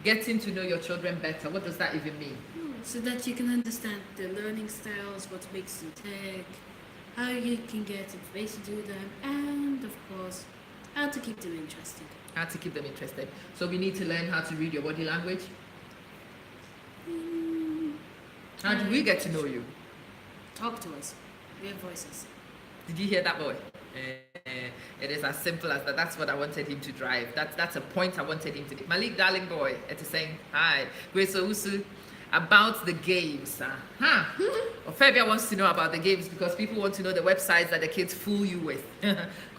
[SPEAKER 1] Getting to know your children better. What does that even mean?
[SPEAKER 2] so that you can understand their learning styles, what makes them tick, how you can get information to them, and of course, how to keep them interested.
[SPEAKER 1] How to keep them interested. So we need to learn how to read your body language. How do we get to know you?
[SPEAKER 2] Talk to us. We have voices.
[SPEAKER 1] Did you hear that, boy? It is as simple as that. That's what I wanted him to drive. That's a point I wanted him to do. Malik, darling boy, it is saying hi. Grace Owusu, about the games. Ophelia wants to know about the games because people want to know the websites that the kids fool you with.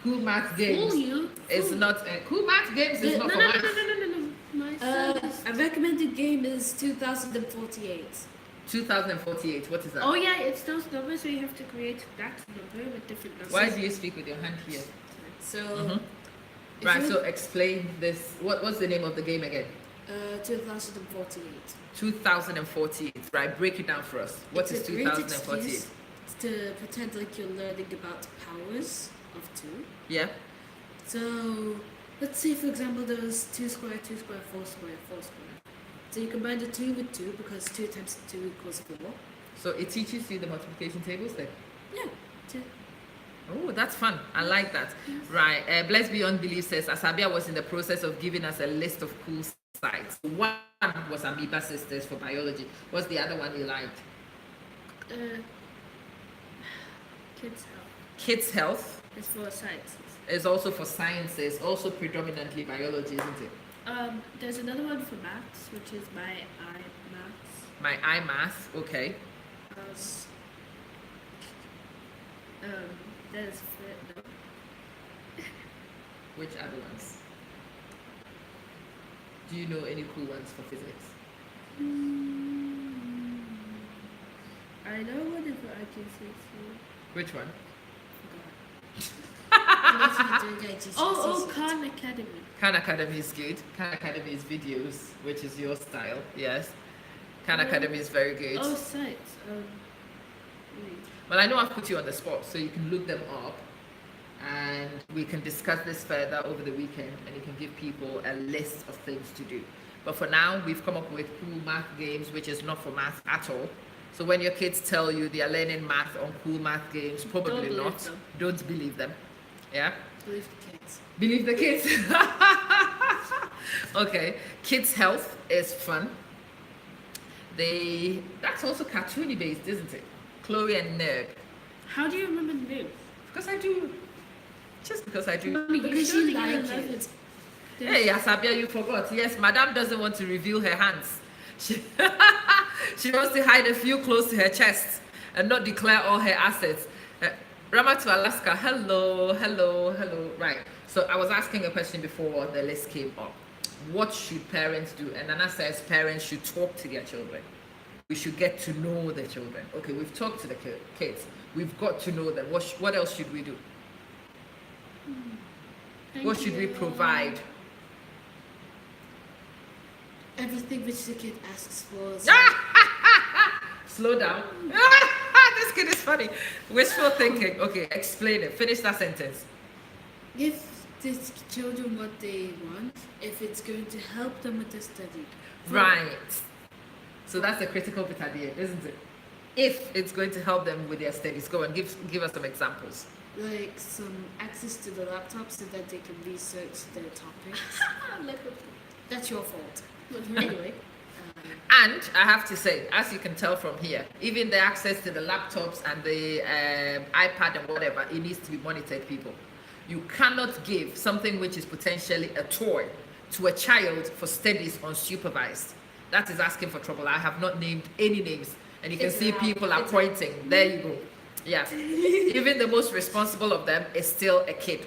[SPEAKER 1] Cool Math Games.
[SPEAKER 2] Fool you?
[SPEAKER 1] It's not Cool Math Games is not for math.
[SPEAKER 3] No. My son is
[SPEAKER 2] A recommended game is 2048.
[SPEAKER 1] 2048. What is that?
[SPEAKER 3] Oh yeah, it's those numbers where you have to create that number with different numbers.
[SPEAKER 1] Why do you speak with your hand here?
[SPEAKER 2] So,
[SPEAKER 1] Mhm.
[SPEAKER 2] if
[SPEAKER 1] Right.
[SPEAKER 2] you-
[SPEAKER 1] So explain this. What's the name of the game again?
[SPEAKER 2] 2048.
[SPEAKER 1] 2048. Right. Break it down for us. What
[SPEAKER 2] It's
[SPEAKER 1] is
[SPEAKER 2] a great
[SPEAKER 1] 2048?
[SPEAKER 2] excuse to pretend like you're learning about powers of 2.
[SPEAKER 1] Yeah.
[SPEAKER 2] So, let's say for example there was 2 square, 2 square, 4 square, 4 square. So you combine the 2 with 2 because 2 times 2 equals 4.
[SPEAKER 1] So it teaches you the multiplication tables then.
[SPEAKER 2] Yeah. 2.
[SPEAKER 1] Oh, that's fun. I like that. Right. Blessed Beyond Belief says Asabia was in the process of giving us a list of cool sites. One was Amoeba Sisters for biology. What's the other one you liked?
[SPEAKER 3] Kids help.
[SPEAKER 1] Kids Health
[SPEAKER 3] It's for sciences.
[SPEAKER 1] is also for sciences, also predominantly biology, isn't it?
[SPEAKER 3] There's another one for maths, which is my I maths.
[SPEAKER 1] My iMath, okay.
[SPEAKER 3] There's there's no.
[SPEAKER 1] Which other ones? Do you know any cool ones for physics?
[SPEAKER 3] I know one for IGCSE.
[SPEAKER 1] Which one?
[SPEAKER 3] Oh, Khan Academy.
[SPEAKER 1] Khan Academy is good. Khan Academy is videos, which is your style, yes. Khan Academy is very good.
[SPEAKER 3] Oh, sites.
[SPEAKER 1] Well, I know I've put you on the spot, so you can look them up and we can discuss this further over the weekend and you can give people a list of things to do. But for now, we've come up with cool math games, which is not for math at all. So when your kids tell you they are learning math on cool math games, probably
[SPEAKER 3] Don't believe
[SPEAKER 1] not.
[SPEAKER 3] them.
[SPEAKER 1] Don't believe them. Yeah?
[SPEAKER 2] Believe the kids.
[SPEAKER 1] Believe the kids. Okay. Kids Health is fun. That's also cartoony based, isn't it? Chloe and Nerd.
[SPEAKER 3] How do you remember the name?
[SPEAKER 1] Because I do. Just because I do.
[SPEAKER 3] Mommy, you
[SPEAKER 2] Because
[SPEAKER 3] showed
[SPEAKER 2] you
[SPEAKER 3] it in
[SPEAKER 2] like
[SPEAKER 3] 11.
[SPEAKER 2] it.
[SPEAKER 1] Hey, Asabia, you forgot. Yes, Madame doesn't want to reveal her hands. She, she wants to hide a few close to her chest and not declare all her assets. Rama to Alaska, hello. Right. So I was asking a question before the list came up. What should parents do? And Nana says parents should talk to their children. We should get to know the children. Okay, we've talked to the kids. We've got to know them. What else should we do? What should we provide?
[SPEAKER 2] Everything which the kid asks for.
[SPEAKER 1] Slow down. This kid is funny. Wishful thinking. Okay, explain it. Finish that sentence.
[SPEAKER 2] Give the children what they want if it's going to help them with their study.
[SPEAKER 1] Right. So that's the critical bit at the end, isn't it? If it's going to help them with their studies, go and give us some examples.
[SPEAKER 2] Like some access to the laptop so that they can research their topics. That's your fault. But anyway.
[SPEAKER 1] And I have to say, as you can tell from here, even the access to the laptops and the iPad and whatever, it needs to be monitored, people. You cannot give something which is potentially a toy to a child for studies unsupervised. That is asking for trouble. I have not named any names, and you can see people are pointing. There you go. Yeah. Even the most responsible of them is still a kid.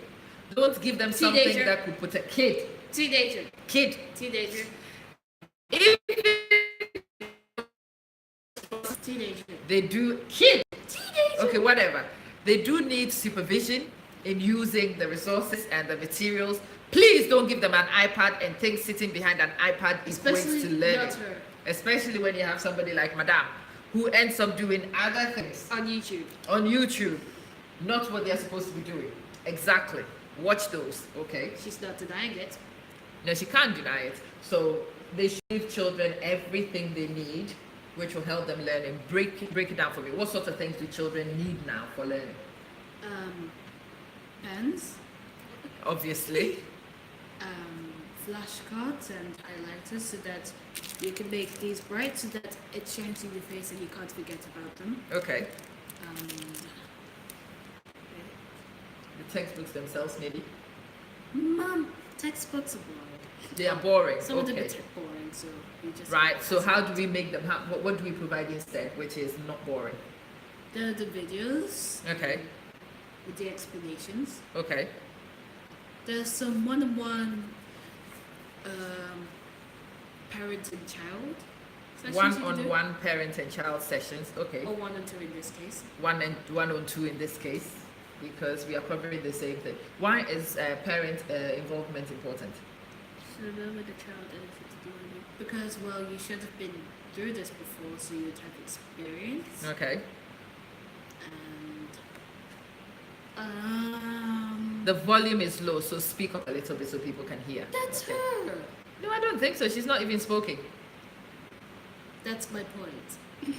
[SPEAKER 1] Don't give them something
[SPEAKER 2] Teenager.
[SPEAKER 1] that could put a kid.
[SPEAKER 2] Teenager.
[SPEAKER 1] Teenager.
[SPEAKER 2] Teenager.
[SPEAKER 1] They do kid.
[SPEAKER 2] Teenager.
[SPEAKER 1] Okay, whatever. They do need supervision in using the resources and the materials. Please don't give them an iPad and think sitting behind an iPad equates to learning.
[SPEAKER 2] not her.
[SPEAKER 1] Especially when you have somebody like Madame who ends up doing other things
[SPEAKER 2] On YouTube.
[SPEAKER 1] on YouTube, not what they're supposed to be doing. Exactly. Watch those, okay?
[SPEAKER 2] She's not denying it.
[SPEAKER 1] No, she can't deny it. So they should give children everything they need, which will help them learn. And break it down for me. What sort of things do children need now for learning?
[SPEAKER 2] Pens,
[SPEAKER 1] Obviously.
[SPEAKER 2] flashcards and highlighters so that you can make these bright so that it shines in your face and you can't forget about them.
[SPEAKER 1] Okay.
[SPEAKER 2] Okay.
[SPEAKER 1] The textbooks themselves, maybe.
[SPEAKER 2] Mom, textbooks are boring.
[SPEAKER 1] They are boring.
[SPEAKER 2] Some of them are
[SPEAKER 1] Okay.
[SPEAKER 2] boring, so you just
[SPEAKER 1] Right. So how do we make them? What do we provide instead, which is not boring?
[SPEAKER 2] the videos
[SPEAKER 1] Okay.
[SPEAKER 2] with the explanations.
[SPEAKER 1] Okay.
[SPEAKER 2] There's some one-on-one parent and child sessions you can do.
[SPEAKER 1] One-on-one parent and child sessions. Okay.
[SPEAKER 2] Or 1 and 2 in this case.
[SPEAKER 1] One on two in this case, because we are covering the same thing. Why is parent involvement important?
[SPEAKER 3] So know where the child is, it's doing it.
[SPEAKER 2] Because, well, you should have been through this before, so you'd have experience.
[SPEAKER 1] Okay.
[SPEAKER 2] And,
[SPEAKER 1] The volume is low, so speak up a little bit so people can hear.
[SPEAKER 2] that's
[SPEAKER 1] Okay.
[SPEAKER 2] her.
[SPEAKER 1] No, I don't think so. She's not even speaking.
[SPEAKER 2] That's my point.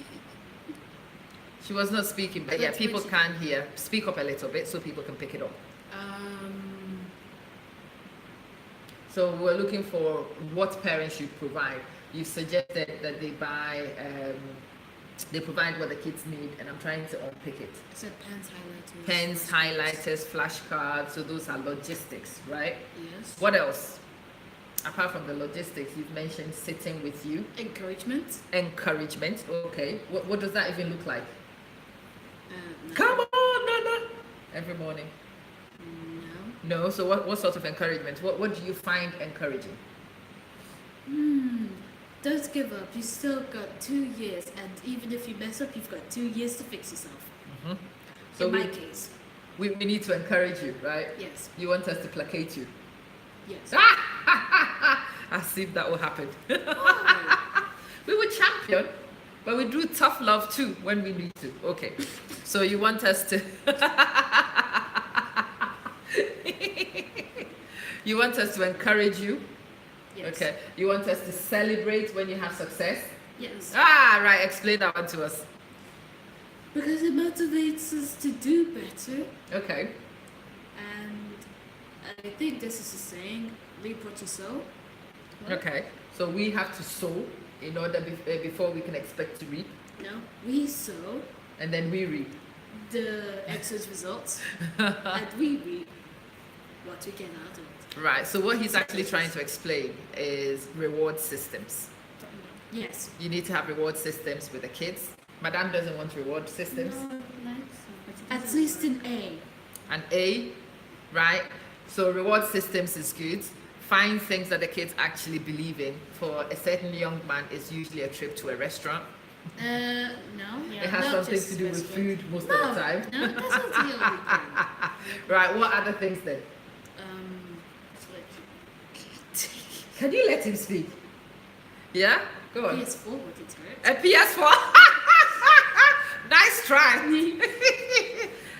[SPEAKER 1] She was not speaking, but yeah,
[SPEAKER 2] That's
[SPEAKER 1] people
[SPEAKER 2] what she-
[SPEAKER 1] can hear. Speak up a little bit so people can pick it up. So we're looking for what parents should provide. You suggested that they provide what the kids need, and I'm trying to unpick it.
[SPEAKER 2] I said pens, highlighters.
[SPEAKER 1] Pens, highlighters, flashcards. So those are logistics, right?
[SPEAKER 2] Yes.
[SPEAKER 1] What else? Apart from the logistics, you've mentioned sitting with you.
[SPEAKER 2] Encouragement.
[SPEAKER 1] Encouragement. Okay. What does that even look like?
[SPEAKER 2] No.
[SPEAKER 1] Come on, Nana. Every morning.
[SPEAKER 2] No.
[SPEAKER 1] No. So what sort of encouragement? What do you find encouraging?
[SPEAKER 2] Don't give up. You still got 2 years, and even if you mess up, you've got 2 years to fix yourself.
[SPEAKER 1] So
[SPEAKER 2] In my case,
[SPEAKER 1] we need to encourage you, right?
[SPEAKER 2] yes,
[SPEAKER 1] You want us to placate you.
[SPEAKER 2] yes.
[SPEAKER 1] As if that will happen.
[SPEAKER 2] Why?
[SPEAKER 1] We will champion, but we do tough love too when we need to. Okay. So you want us to you want us to encourage you.
[SPEAKER 2] Yes.
[SPEAKER 1] Okay. You want us to celebrate when you have success.
[SPEAKER 2] Yes.
[SPEAKER 1] Right. Explain that one to us.
[SPEAKER 2] Because it motivates us to do better,
[SPEAKER 1] Okay.
[SPEAKER 2] and I think this is a saying: reap what you sow.
[SPEAKER 1] Okay. So we have to sow in order before we can expect to reap,
[SPEAKER 2] No, we sow
[SPEAKER 1] and then we reap.
[SPEAKER 2] the excess results, and we reap what we get out of it.
[SPEAKER 1] Right. So what he's actually trying to explain is reward systems.
[SPEAKER 2] Yes.
[SPEAKER 1] You need to have reward systems with the kids. Madame doesn't want reward systems.
[SPEAKER 2] At least an A.
[SPEAKER 1] An A, right? So reward systems is good. Find things that the kids actually believe in. For a certain young man, it's usually a trip to a restaurant.
[SPEAKER 2] No.
[SPEAKER 3] Yeah.
[SPEAKER 1] It has
[SPEAKER 2] Not
[SPEAKER 1] something
[SPEAKER 2] just
[SPEAKER 1] to do with
[SPEAKER 2] restaurant.
[SPEAKER 1] food most
[SPEAKER 2] No,
[SPEAKER 1] of the time.
[SPEAKER 2] no, that's not the only thing.
[SPEAKER 1] Right, what other things then? Can you let him speak? Yeah? Go on.
[SPEAKER 2] PS4 would deter it.
[SPEAKER 1] A PS4? Nice try.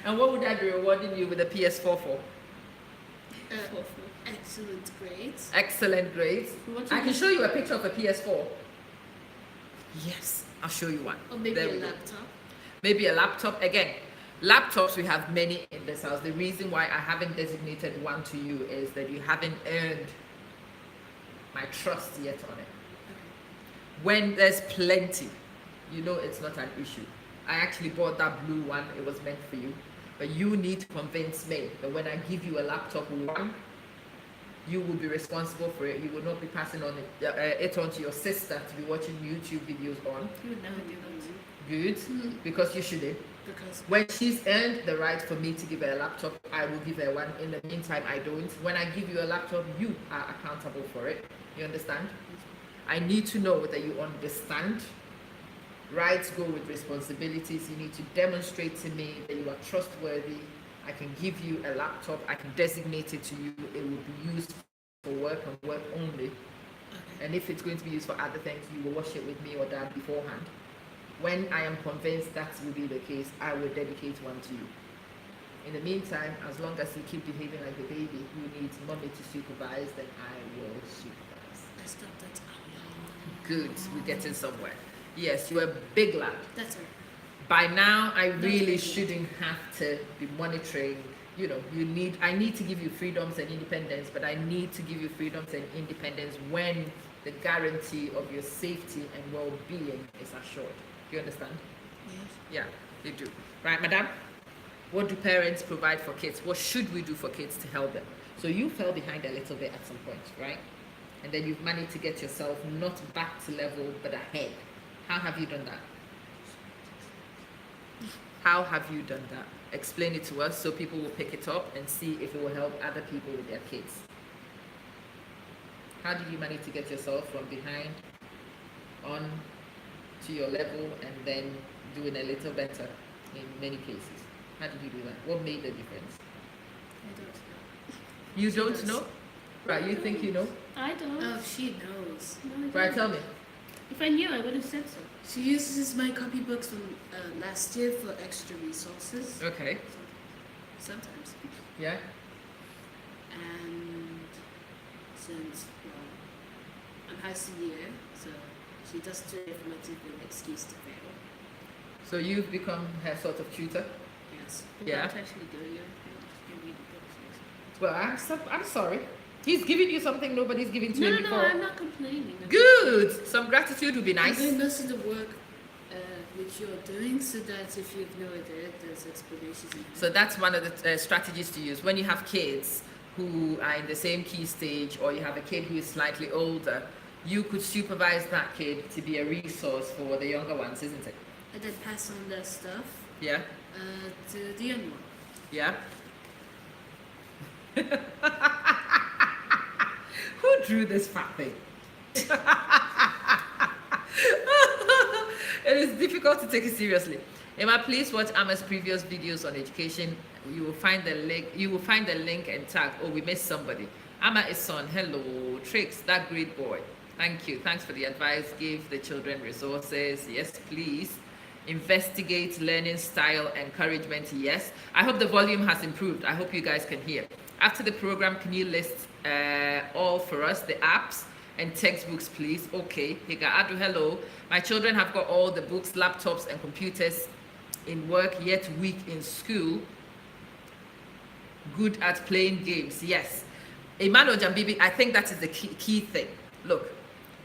[SPEAKER 1] And what would I be rewarding you with a PS4 for?
[SPEAKER 2] Excellent grades.
[SPEAKER 1] Excellent grades.
[SPEAKER 2] What
[SPEAKER 1] I
[SPEAKER 2] you
[SPEAKER 1] can show you a picture of a PS4. Yes, I'll show you one.
[SPEAKER 2] Or maybe
[SPEAKER 1] There
[SPEAKER 2] a
[SPEAKER 1] we go.
[SPEAKER 2] laptop.
[SPEAKER 1] Maybe a laptop. Again, laptops, we have many in this house. The reason why I haven't designated one to you is that you haven't earned my trust yet on it. When there's plenty, you know it's not an issue. I actually bought that blue one. It was meant for you. But you need to convince me that when I give you a laptop one, you will be responsible for it. You will not be passing on it on to your sister to be watching YouTube videos on.
[SPEAKER 2] You would never do that.
[SPEAKER 1] Good, because you shouldn't.
[SPEAKER 2] Because
[SPEAKER 1] When she's earned the right for me to give her a laptop, I will give her one. In the meantime, I don't. When I give you a laptop, you are accountable for it. You understand? I need to know that you understand. Rights go with responsibilities. You need to demonstrate to me that you are trustworthy. I can give you a laptop. I can designate it to you. It will be used for work and work only. And if it's going to be used for other things, you will watch it with me or dad beforehand. When I am convinced that will be the case, I will dedicate one to you. In the meantime, as long as you keep behaving like a baby who needs mommy to supervise, then I will supervise.
[SPEAKER 2] I stopped that.
[SPEAKER 1] Good, we're getting somewhere. Yes, you're a big lad.
[SPEAKER 2] That's her.
[SPEAKER 1] By now, I really
[SPEAKER 2] big lad.
[SPEAKER 1] shouldn't have to be monitoring. You know, I need to give you freedoms and independence, but I need to give you freedoms and independence when the guarantee of your safety and well-being is assured. Do you understand?
[SPEAKER 2] Yes.
[SPEAKER 1] Yeah, they do. Right, madam? What do parents provide for kids? What should we do for kids to help them? So you fell behind a little bit at some point, right? And then you've managed to get yourself not back to level, but ahead. How have you done that? How have you done that? Explain it to us so people will pick it up and see if it will help other people with their kids. How did you manage to get yourself from behind on to your level and then doing a little better in many cases? How did you do that? What made the difference?
[SPEAKER 3] I don't know.
[SPEAKER 1] You
[SPEAKER 3] She
[SPEAKER 1] don't
[SPEAKER 3] does.
[SPEAKER 1] know? Right, you think you know?
[SPEAKER 3] I don't.
[SPEAKER 2] Oh, she knows.
[SPEAKER 3] No, I don't.
[SPEAKER 1] Right, tell me.
[SPEAKER 3] If I knew, I would have said so.
[SPEAKER 2] She uses my copybooks from last year for extra resources.
[SPEAKER 1] Okay.
[SPEAKER 2] Sometimes.
[SPEAKER 1] Yeah.
[SPEAKER 2] And since, well, I'm high year, so she does do it for my an excuse to fail.
[SPEAKER 1] So you've become her sort of tutor?
[SPEAKER 2] Yes.
[SPEAKER 1] Yeah.
[SPEAKER 3] Without actually doing anything. You read the books.
[SPEAKER 1] Well, I'm sorry. He's giving you something nobody's giving to
[SPEAKER 3] No,
[SPEAKER 1] him
[SPEAKER 3] no, no,
[SPEAKER 1] before.
[SPEAKER 3] I'm not complaining.
[SPEAKER 1] Good. Some gratitude would be
[SPEAKER 2] I'm
[SPEAKER 1] nice.
[SPEAKER 2] doing most of the work which you're doing, so that if you've no idea, there's explanations in
[SPEAKER 1] So that's one of the strategies to use when you have kids who are in the same key stage, or you have a kid who is slightly older. You could supervise that kid to be a resource for the younger ones, isn't it?
[SPEAKER 2] and then pass on their stuff
[SPEAKER 1] Yeah.
[SPEAKER 2] to the young one.
[SPEAKER 1] Yeah. Who drew this fat thing? It is difficult to take it seriously. Emma, please watch Emma's previous videos on education. You will find the link. You will find the link and tag. Oh, we missed somebody. Emma is son. Hello, Trix, that great boy. Thank you. Thanks for the advice. Give the children resources. Yes, please. Investigate learning style, encouragement. Yes. I hope the volume has improved. I hope you guys can hear. After the program, can you list all for us, the apps and textbooks, please? Okay. Higa Adu, hello. My children have got all the books, laptops, and computers in work, yet weak in school. Good at playing games. Yes. Emmanuel Jambibi, I think that is the key thing. Look,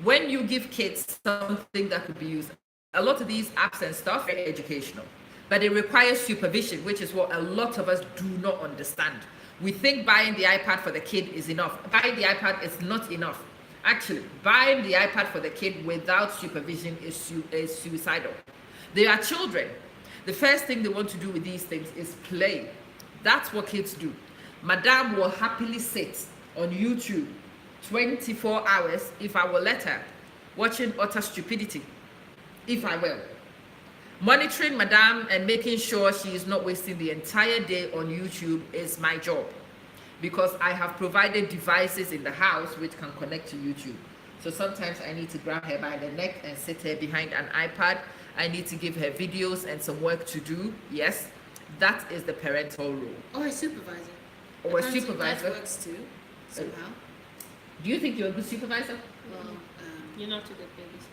[SPEAKER 1] when you give kids something that could be used, a lot of these apps and stuff are educational, but it requires supervision, which is what a lot of us do not understand. We think buying the iPad for the kid is enough. Buying the iPad is not enough. Actually, buying the iPad for the kid without supervision is suicidal. They are children. The first thing they want to do with these things is play. That's what kids do. Madame will happily sit on YouTube 24 hours if I will let her, watching utter stupidity, if I will. Monitoring Madame and making sure she is not wasting the entire day on YouTube is my job, because I have provided devices in the house which can connect to YouTube. So sometimes I need to grab her by the neck and sit her behind an iPad. I need to give her videos and some work to do. Yes, that is the parental role.
[SPEAKER 2] Or a supervisor.
[SPEAKER 1] Or a
[SPEAKER 2] Apparently
[SPEAKER 1] supervisor.
[SPEAKER 2] That works too, somehow.
[SPEAKER 1] Do you think you're a good supervisor?
[SPEAKER 2] Well,
[SPEAKER 3] You're not a good babysitter.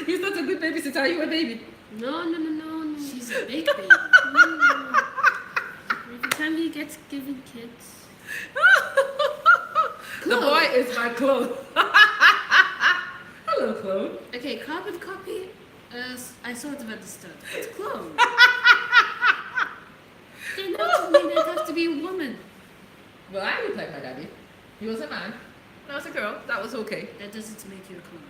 [SPEAKER 1] He's not a good babysitter. Are you a baby?
[SPEAKER 3] No, no, no, no, no.
[SPEAKER 2] she's a big baby.
[SPEAKER 3] No. Every time he gets given kids.
[SPEAKER 1] The boy is my clone. Hello, clone.
[SPEAKER 2] Okay, carbon copy. I sort of understood. It's clone. They not mean it has to be a woman.
[SPEAKER 1] Well, I look like my daddy. He was a man. I was a girl. That was okay.
[SPEAKER 2] That doesn't make you a clone.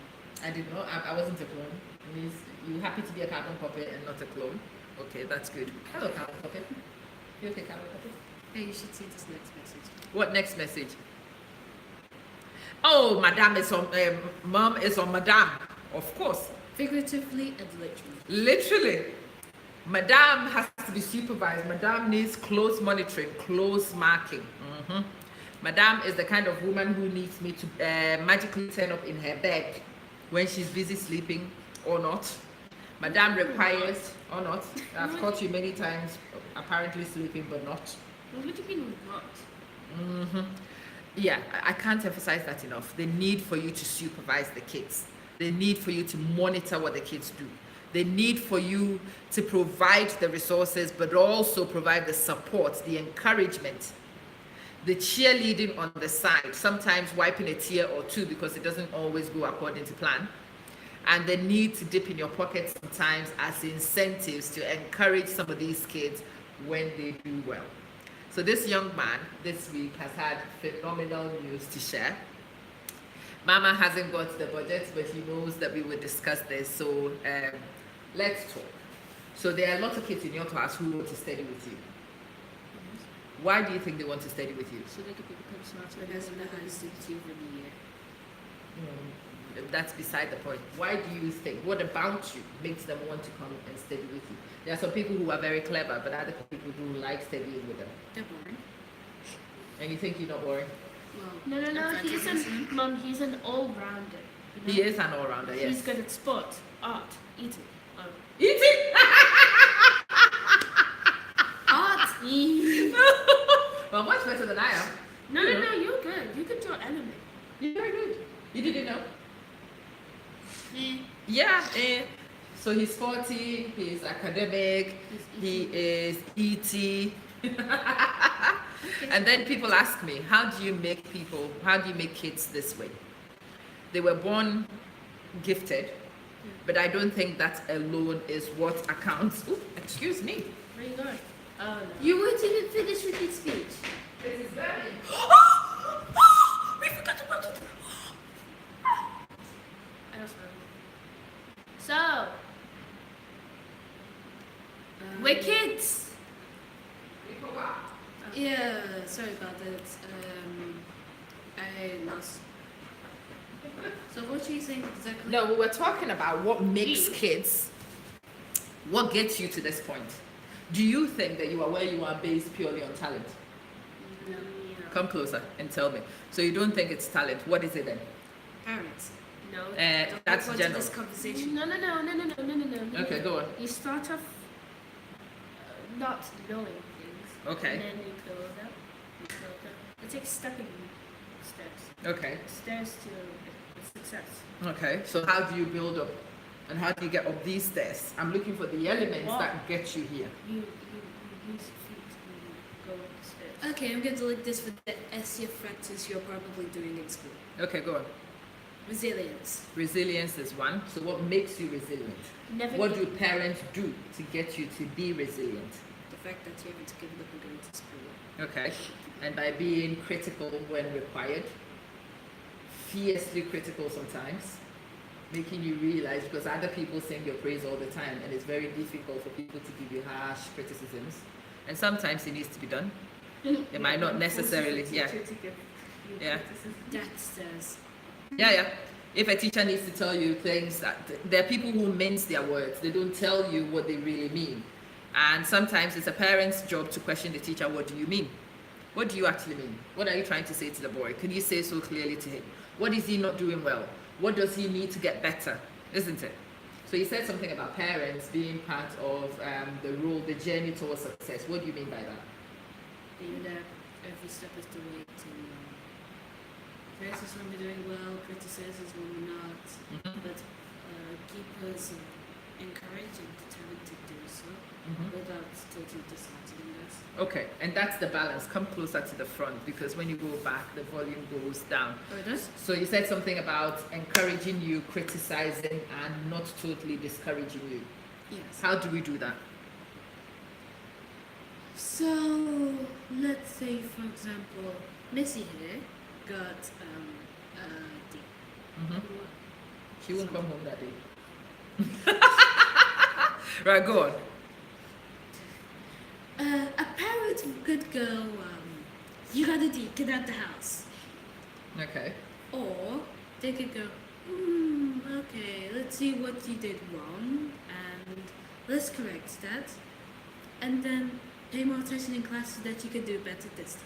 [SPEAKER 1] I did not. I wasn't a clone. It means you happy to be a carbon copy and not a clone. Okay, that's good. Hello, carbon copy. You okay, carbon copy?
[SPEAKER 2] Hey, you should see this next message.
[SPEAKER 1] What next message? Oh, Madame is on. Mom is on Madame. Of course.
[SPEAKER 2] Figuratively and literally.
[SPEAKER 1] Literally. Madame has to be supervised. Madame needs close monitoring, close marking. Madame is the kind of woman who needs me to magically turn up in her bed when she's busy sleeping or not. Madame requires, or not. I've caught you many times apparently sleeping but not.
[SPEAKER 3] What do you mean not?
[SPEAKER 1] Yeah, I can't emphasize that enough. The need for you to supervise the kids. The need for you to monitor what the kids do. The need for you to provide the resources, but also provide the support, the encouragement, the cheerleading on the side, sometimes wiping a tear or two because it doesn't always go according to plan. And the need to dip in your pocket sometimes as incentives to encourage some of these kids when they do well. So this young man this week has had phenomenal news to share. Mama hasn't got the budget, but he knows that we will discuss this. So let's talk. So there are a lot of kids in your class who want to study with you. Why do you think they want to study with you?
[SPEAKER 3] So they could become smarter.
[SPEAKER 2] Because of the high student over the year.
[SPEAKER 1] that's beside the point. Why do you think? What about you makes them want to come and study with you? There are some people who are very clever, but other people who like studying with them.
[SPEAKER 2] They're boring.
[SPEAKER 1] And you think you're not boring?
[SPEAKER 2] Well,
[SPEAKER 3] No.
[SPEAKER 2] that's
[SPEAKER 3] He's
[SPEAKER 2] interesting.
[SPEAKER 3] Mom. He's an all-rounder. You know?
[SPEAKER 1] He is an all-rounder, yes.
[SPEAKER 3] He's good at sport, art, eating.
[SPEAKER 1] Eating?
[SPEAKER 2] Art.
[SPEAKER 1] Well, much better than I am.
[SPEAKER 3] No, you're good. You can draw anime.
[SPEAKER 1] You're very good. You didn't know?
[SPEAKER 2] Eh,
[SPEAKER 1] Yeah. So he's 40, he's academic, he is ET. And then people ask me, how do you make kids this way? They were born gifted, but I don't think that alone is what accounts. Ooh, excuse me.
[SPEAKER 3] Where are you going? Oh, no.
[SPEAKER 2] You weren't even finished with your speech.
[SPEAKER 1] It is very. We forgot about it.
[SPEAKER 3] I don't know. So, we're kids.
[SPEAKER 2] Yeah, sorry about that. I lost. So what are you saying exactly?
[SPEAKER 1] No, we were talking about what makes kids, what gets you to this point. Do you think that you are where you are based purely on talent?
[SPEAKER 2] No.
[SPEAKER 1] Come closer and tell me. So you don't think it's talent. What is it then?
[SPEAKER 2] Parents.
[SPEAKER 3] No.
[SPEAKER 2] Don't
[SPEAKER 1] That's
[SPEAKER 2] go to
[SPEAKER 1] general.
[SPEAKER 2] this conversation.
[SPEAKER 3] No.
[SPEAKER 1] Okay, go on.
[SPEAKER 3] You start off not knowing things.
[SPEAKER 1] Okay.
[SPEAKER 3] And then you build up. It takes stepping steps.
[SPEAKER 1] Okay.
[SPEAKER 3] Stairs to success.
[SPEAKER 1] Okay. So how do you build up? And how do you get up these stairs? I'm looking for the elements
[SPEAKER 3] Walk.
[SPEAKER 1] that get you here.
[SPEAKER 3] You use your feet when you go up the stairs.
[SPEAKER 2] Okay, I'm going to link this with the SCF practice you're probably doing in school.
[SPEAKER 1] Okay, go on.
[SPEAKER 2] Resilience.
[SPEAKER 1] Resilience is one. So what makes you resilient?
[SPEAKER 3] Never
[SPEAKER 1] What do
[SPEAKER 3] give-
[SPEAKER 1] parents do to get you to be resilient?
[SPEAKER 2] The fact that you haven't given up on going to school.
[SPEAKER 1] Okay. And by being critical when required, fiercely critical sometimes, making you realize, because other people sing your praise all the time, and it's very difficult for people to give you harsh criticisms. And sometimes it needs to be done. It might not necessarily, yeah. Yeah.
[SPEAKER 2] That's
[SPEAKER 1] Yeah. If a teacher needs to tell you things, that there are people who mince their words. They don't tell you what they really mean. And sometimes it's a parent's job to question the teacher, what do you mean? What do you actually mean? What are you trying to say to the boy? Can you say so clearly to him? What is he not doing well? What does he need to get better? Isn't it? So you said something about parents being part of the role, the journey towards success. What do you mean by that?
[SPEAKER 2] being there every step of the way to praises when we're doing well, criticizes when we're not, but keep us encouraged and determined to do so without totally disheartening us.
[SPEAKER 1] Okay, and that's the balance. Come closer to the front, because when you go back, the volume goes down.
[SPEAKER 2] Oh, it does?
[SPEAKER 1] So you said something about encouraging you, criticizing, and not totally discouraging you.
[SPEAKER 2] Yes.
[SPEAKER 1] How do we do that?
[SPEAKER 2] So, let's say, for example, Missy here got a D.
[SPEAKER 1] She won't come home that day. Right, go on.
[SPEAKER 2] A parent could go, you got a D, get out the house.
[SPEAKER 1] Okay.
[SPEAKER 2] Or they could go, okay, let's see what you did wrong and let's correct that. And then pay more attention in class so that you can do better this time.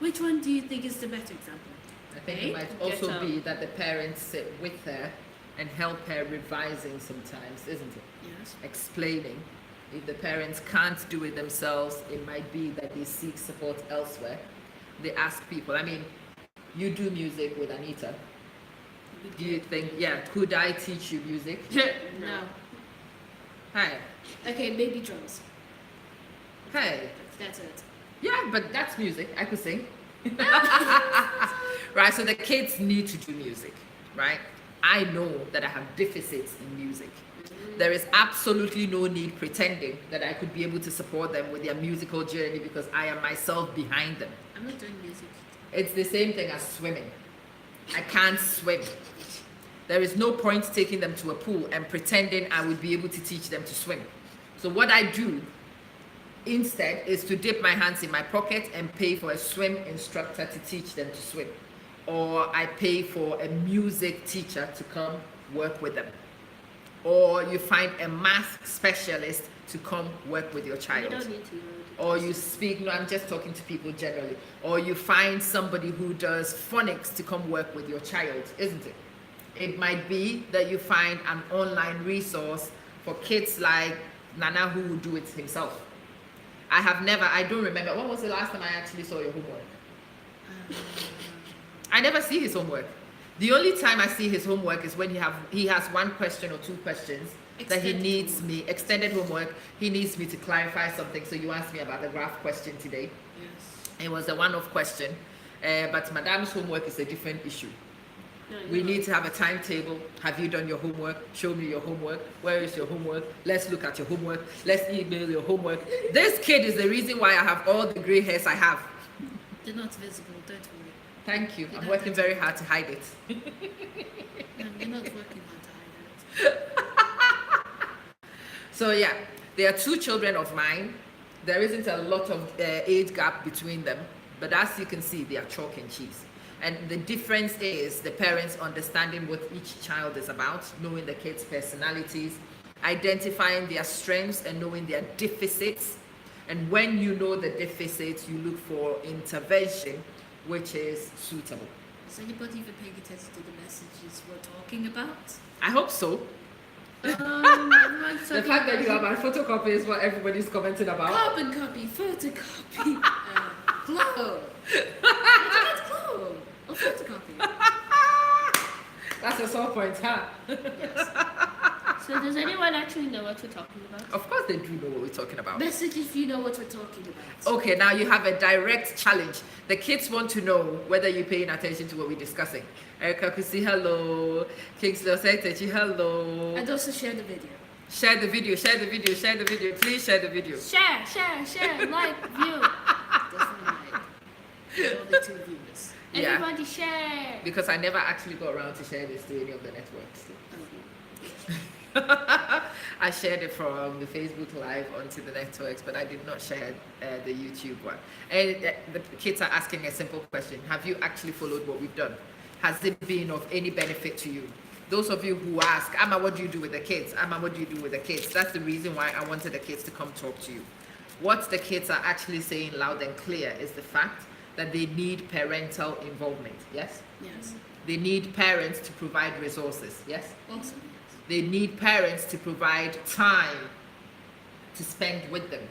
[SPEAKER 2] Which one do you think is the better example?
[SPEAKER 1] I think
[SPEAKER 2] A,
[SPEAKER 1] it might
[SPEAKER 3] get
[SPEAKER 1] also
[SPEAKER 3] up.
[SPEAKER 1] be that the parents sit with her and help her revising sometimes, isn't it?
[SPEAKER 2] Yes.
[SPEAKER 1] Explaining. If the parents can't do it themselves, it might be that they seek support elsewhere. They ask people. I mean, you do music with Anita. Do you think, yeah, could I teach you music?
[SPEAKER 2] No.
[SPEAKER 1] Hi.
[SPEAKER 2] Okay, maybe drums.
[SPEAKER 1] Hey.
[SPEAKER 2] That's it.
[SPEAKER 1] Yeah, but that's music. I could sing. Right, so the kids need to do music, right? I know that I have deficits in music. There is absolutely no need pretending that I could be able to support them with their musical journey because I am myself behind them.
[SPEAKER 2] I'm not doing music.
[SPEAKER 1] It's the same thing as swimming. I can't swim. There is no point taking them to a pool and pretending I would be able to teach them to swim. So what I do instead is to dip my hands in my pocket and pay for a swim instructor to teach them to swim. or I pay for a music teacher to come work with them, or you find a math specialist to come work with your
[SPEAKER 3] You
[SPEAKER 1] child,
[SPEAKER 3] don't need to know the
[SPEAKER 1] or you
[SPEAKER 3] person.
[SPEAKER 1] speak, no, I'm just talking to people generally, or you find somebody who does phonics to come work with your child, isn't it? It might be that you find an online resource for kids like Nana who will do it himself. I don't remember, when was the last time I actually saw your homework? I never see his homework. The only time I see his homework is when he has one question or two questions that he
[SPEAKER 2] Extended
[SPEAKER 1] needs
[SPEAKER 2] homework.
[SPEAKER 1] me, extended homework, he needs me to clarify something. So you asked me about the graph question today.
[SPEAKER 2] Yes.
[SPEAKER 1] It was a one-off question, but Madame's homework is a different issue.
[SPEAKER 3] No,
[SPEAKER 1] We
[SPEAKER 3] you're
[SPEAKER 1] need to have a timetable. Have you done your homework? Show me your homework. Where is your homework? Let's look at your homework. Let's email your homework. This kid is the reason why I have all the gray hairs I have.
[SPEAKER 2] They're not visible, don't worry.
[SPEAKER 1] Thank you.
[SPEAKER 2] You
[SPEAKER 1] I'm
[SPEAKER 2] don't
[SPEAKER 1] working
[SPEAKER 2] have to-
[SPEAKER 1] very hard to hide it.
[SPEAKER 2] No, you're not working hard to hide it.
[SPEAKER 1] So yeah, there are two children of mine. There isn't a lot of age gap between them, but as you can see, they are chalk and cheese. And the difference is the parents understanding what each child is about, knowing the kids' personalities, identifying their strengths and knowing their deficits. And when you know the deficits, you look for intervention, which is suitable.
[SPEAKER 2] Is anybody even paying attention to the messages we're talking about?
[SPEAKER 1] I hope so.
[SPEAKER 2] Everyone's
[SPEAKER 1] The
[SPEAKER 2] talking
[SPEAKER 1] fact that
[SPEAKER 2] about
[SPEAKER 1] you have my photocopy is what everybody's commenting about.
[SPEAKER 2] carbon copy, photocopy, glow. It's glow. Or photocopy.
[SPEAKER 1] That's a sore point, huh?
[SPEAKER 3] So does anyone actually know what we're talking about?
[SPEAKER 1] Of course they do know what we're talking about.
[SPEAKER 2] Message if you know what we're talking about.
[SPEAKER 1] Okay, now you have a direct challenge. The kids want to know whether you're paying attention to what we're discussing. Erica Kusi, hello. Kingsley Osetechi, hello.
[SPEAKER 2] And also share the video.
[SPEAKER 1] Share the video, share the video, share the video. Please share the video.
[SPEAKER 3] Share, like, view.
[SPEAKER 2] Definitely. All the two viewers.
[SPEAKER 1] Yeah.
[SPEAKER 3] Everybody share.
[SPEAKER 1] Because I never actually got around to share this to any of the networks. I shared it from the Facebook Live onto the networks, but I did not share the YouTube one. And the kids are asking a simple question. Have you actually followed what we've done? Has it been of any benefit to you? Those of you who ask, Amma, what do you do with the kids? Amma, what do you do with the kids? That's the reason why I wanted the kids to come talk to you. What the kids are actually saying loud and clear is the fact that they need parental involvement. Yes?
[SPEAKER 2] Yes.
[SPEAKER 1] They need parents to provide resources. Yes?
[SPEAKER 2] Also, yes.
[SPEAKER 1] They need parents to provide time to spend with them,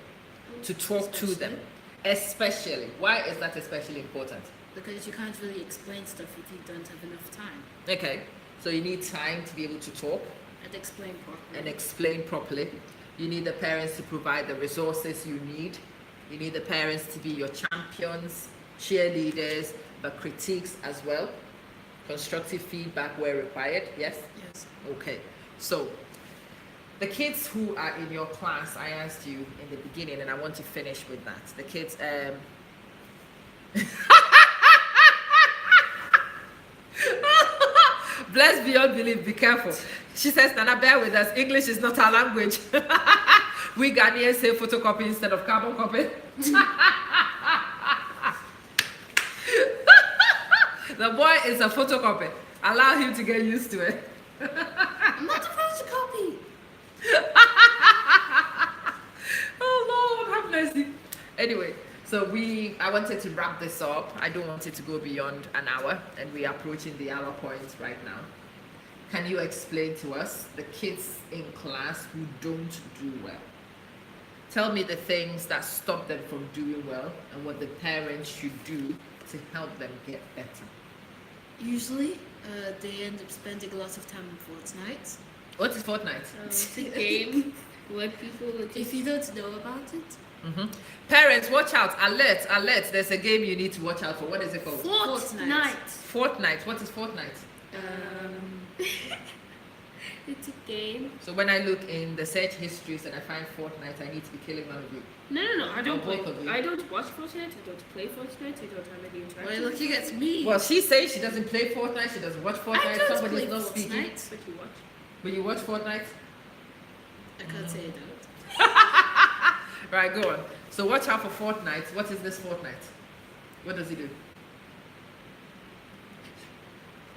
[SPEAKER 1] to talk to them. Especially. Why is that especially important?
[SPEAKER 2] Because you can't really explain stuff if you don't have enough time.
[SPEAKER 1] Okay, so you need time to be able to talk
[SPEAKER 2] And explain properly.
[SPEAKER 1] and explain properly. You need the parents to provide the resources you need. You need the parents to be your champions, cheerleaders, but critiques as well. Constructive feedback where required. Yes?
[SPEAKER 2] Yes.
[SPEAKER 1] Okay, so the kids who are in your class, I asked you in the beginning, and I want to finish with that. The kids, blessed beyond belief, be careful. She says, Nana, bear with us. English is not our language. We Ghanaians say photocopy instead of carbon copy. The boy is a photocopy. Allow him to get used to it.
[SPEAKER 2] I'm not a photocopy.
[SPEAKER 1] Oh Lord, have mercy. Anyway, so I wanted to wrap this up. I don't want it to go beyond an hour, and we are approaching the hour point right now. Can you explain to us the kids in class who don't do well? Tell me the things that stop them from doing well and what the parents should do to help them get better.
[SPEAKER 2] Usually, they end up spending a lot of time on Fortnite.
[SPEAKER 1] What is Fortnite?
[SPEAKER 3] It's a game where people will
[SPEAKER 2] If
[SPEAKER 3] just...
[SPEAKER 2] you don't know about it,
[SPEAKER 1] Parents, watch out. Alert, alert. There's a game you need to watch out for. What is it called?
[SPEAKER 3] Fortnite.
[SPEAKER 1] Fortnite. What is Fortnite?
[SPEAKER 3] It's a game.
[SPEAKER 1] So when I look in the search histories and I find Fortnite, I need to be killing one of you.
[SPEAKER 3] No. I don't
[SPEAKER 1] Or
[SPEAKER 3] play.
[SPEAKER 1] both of you.
[SPEAKER 3] I don't watch Fortnite. I don't play Fortnite. I don't have any
[SPEAKER 2] why are you
[SPEAKER 3] interaction.
[SPEAKER 2] looking at me?
[SPEAKER 1] Well, she says she doesn't play Fortnite. She doesn't watch
[SPEAKER 2] I
[SPEAKER 1] Fortnite.
[SPEAKER 2] don't
[SPEAKER 1] Somebody's
[SPEAKER 2] play
[SPEAKER 1] not speaking.
[SPEAKER 2] Fortnite.
[SPEAKER 3] But you watch.
[SPEAKER 1] But you watch Fortnite?
[SPEAKER 2] I can't say I don't.
[SPEAKER 1] Right, go on. So watch out for Fortnite. What is this Fortnite? What does it do?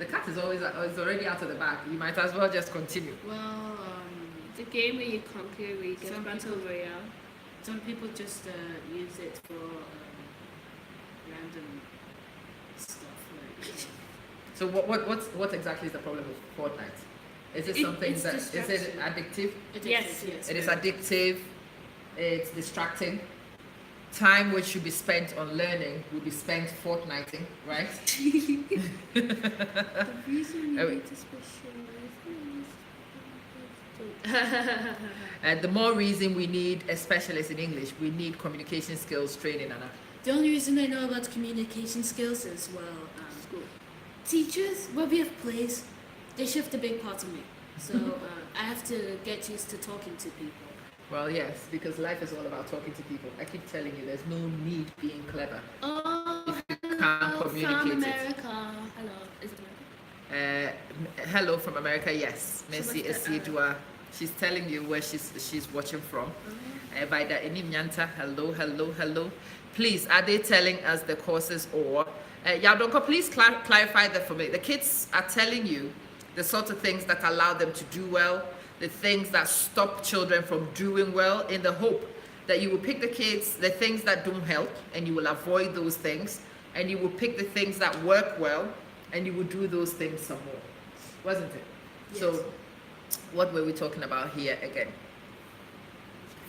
[SPEAKER 1] The cat is already out of the bag. You might as well just continue.
[SPEAKER 2] Well,
[SPEAKER 3] The game where you conquer, where you get
[SPEAKER 2] Some
[SPEAKER 3] battle
[SPEAKER 2] people-
[SPEAKER 3] royale.
[SPEAKER 2] some people just use it for random stuff like.
[SPEAKER 1] So what exactly is the problem with Fortnite? Is it something
[SPEAKER 2] it's
[SPEAKER 1] that is it
[SPEAKER 2] distraction.
[SPEAKER 1] addictive?
[SPEAKER 3] Yes.
[SPEAKER 1] It is addictive. It's distracting. Time which should be spent on learning will be spent fortnighting, right?
[SPEAKER 3] The reason
[SPEAKER 1] Oh,
[SPEAKER 3] you need to specialize
[SPEAKER 1] And the more reason we need a specialist in English, we need communication skills training, Anna.
[SPEAKER 2] The only reason I know about communication skills is
[SPEAKER 3] school.
[SPEAKER 2] teachers. When we have plays, they shift a big part of me. So I have to get used to talking to people.
[SPEAKER 1] Well, yes, because life is all about talking to people. I keep telling you, there's no need being clever.
[SPEAKER 3] Oh,
[SPEAKER 1] can't
[SPEAKER 3] hello
[SPEAKER 1] communicate
[SPEAKER 3] from
[SPEAKER 1] it.
[SPEAKER 3] America. Hello, is it America?
[SPEAKER 1] Hello from America, yes. Messi
[SPEAKER 3] what's the,
[SPEAKER 1] Esidua. She's telling you where she's watching from. By the Nyanta, hello. Please, are they telling us the courses or Yadonko, please clarify that for me. The kids are telling you the sort of things that allow them to do well, the things that stop children from doing well, in the hope that you will pick the kids, the things that don't help, and you will avoid those things, and you will pick the things that work well, and you will do those things some more. Wasn't it?
[SPEAKER 2] Yes.
[SPEAKER 1] So, what were we talking about here again?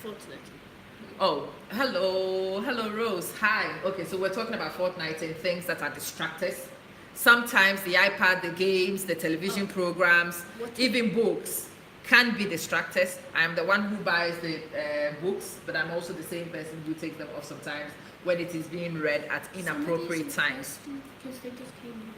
[SPEAKER 3] Fortunately.
[SPEAKER 1] Oh, hello, Rose. Hi. Okay, so we're talking about Fortnite and things that are distractors. Sometimes the iPad, the games, the television programs,
[SPEAKER 3] What-
[SPEAKER 1] even books can be distractors. I'm the one who buys the books, but I'm also the same person who takes them off sometimes when it is being read at inappropriate times.
[SPEAKER 3] Because they just came on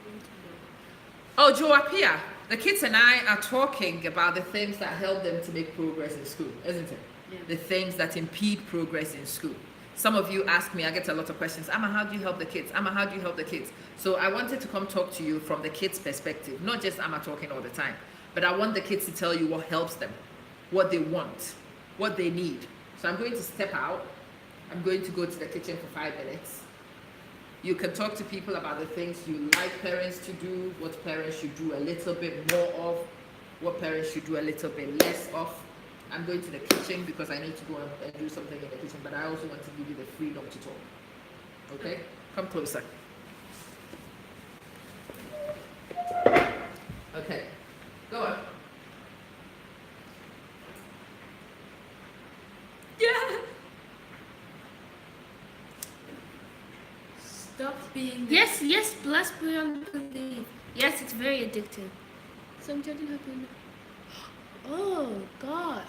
[SPEAKER 3] the internet.
[SPEAKER 1] Oh, Joe Apia, the kids and I are talking about the things that help them to make progress in school, isn't it?
[SPEAKER 2] Yeah.
[SPEAKER 1] The things that impede progress in school. Some of you ask me, I get a lot of questions. Amma, how do you help the kids? Amma, how do you help the kids? So I wanted to come talk to you from the kids' perspective, not just Amma talking all the time, but I want the kids to tell you what helps them, what they want, what they need. So I'm going to step out. I'm going to go to the kitchen for 5 minutes. You can talk to people about the things you like parents to do, what parents should do a little bit more of, what parents should do a little bit less of. I'm going to the kitchen because I need to go and do something in the kitchen, but I also want to give you the freedom to talk. Okay? Come closer. Okay. Go on.
[SPEAKER 3] Yeah.
[SPEAKER 2] Stop being.
[SPEAKER 3] Yes, bless beyond belief. Yes, it's very addictive. Some children have been. Oh gosh,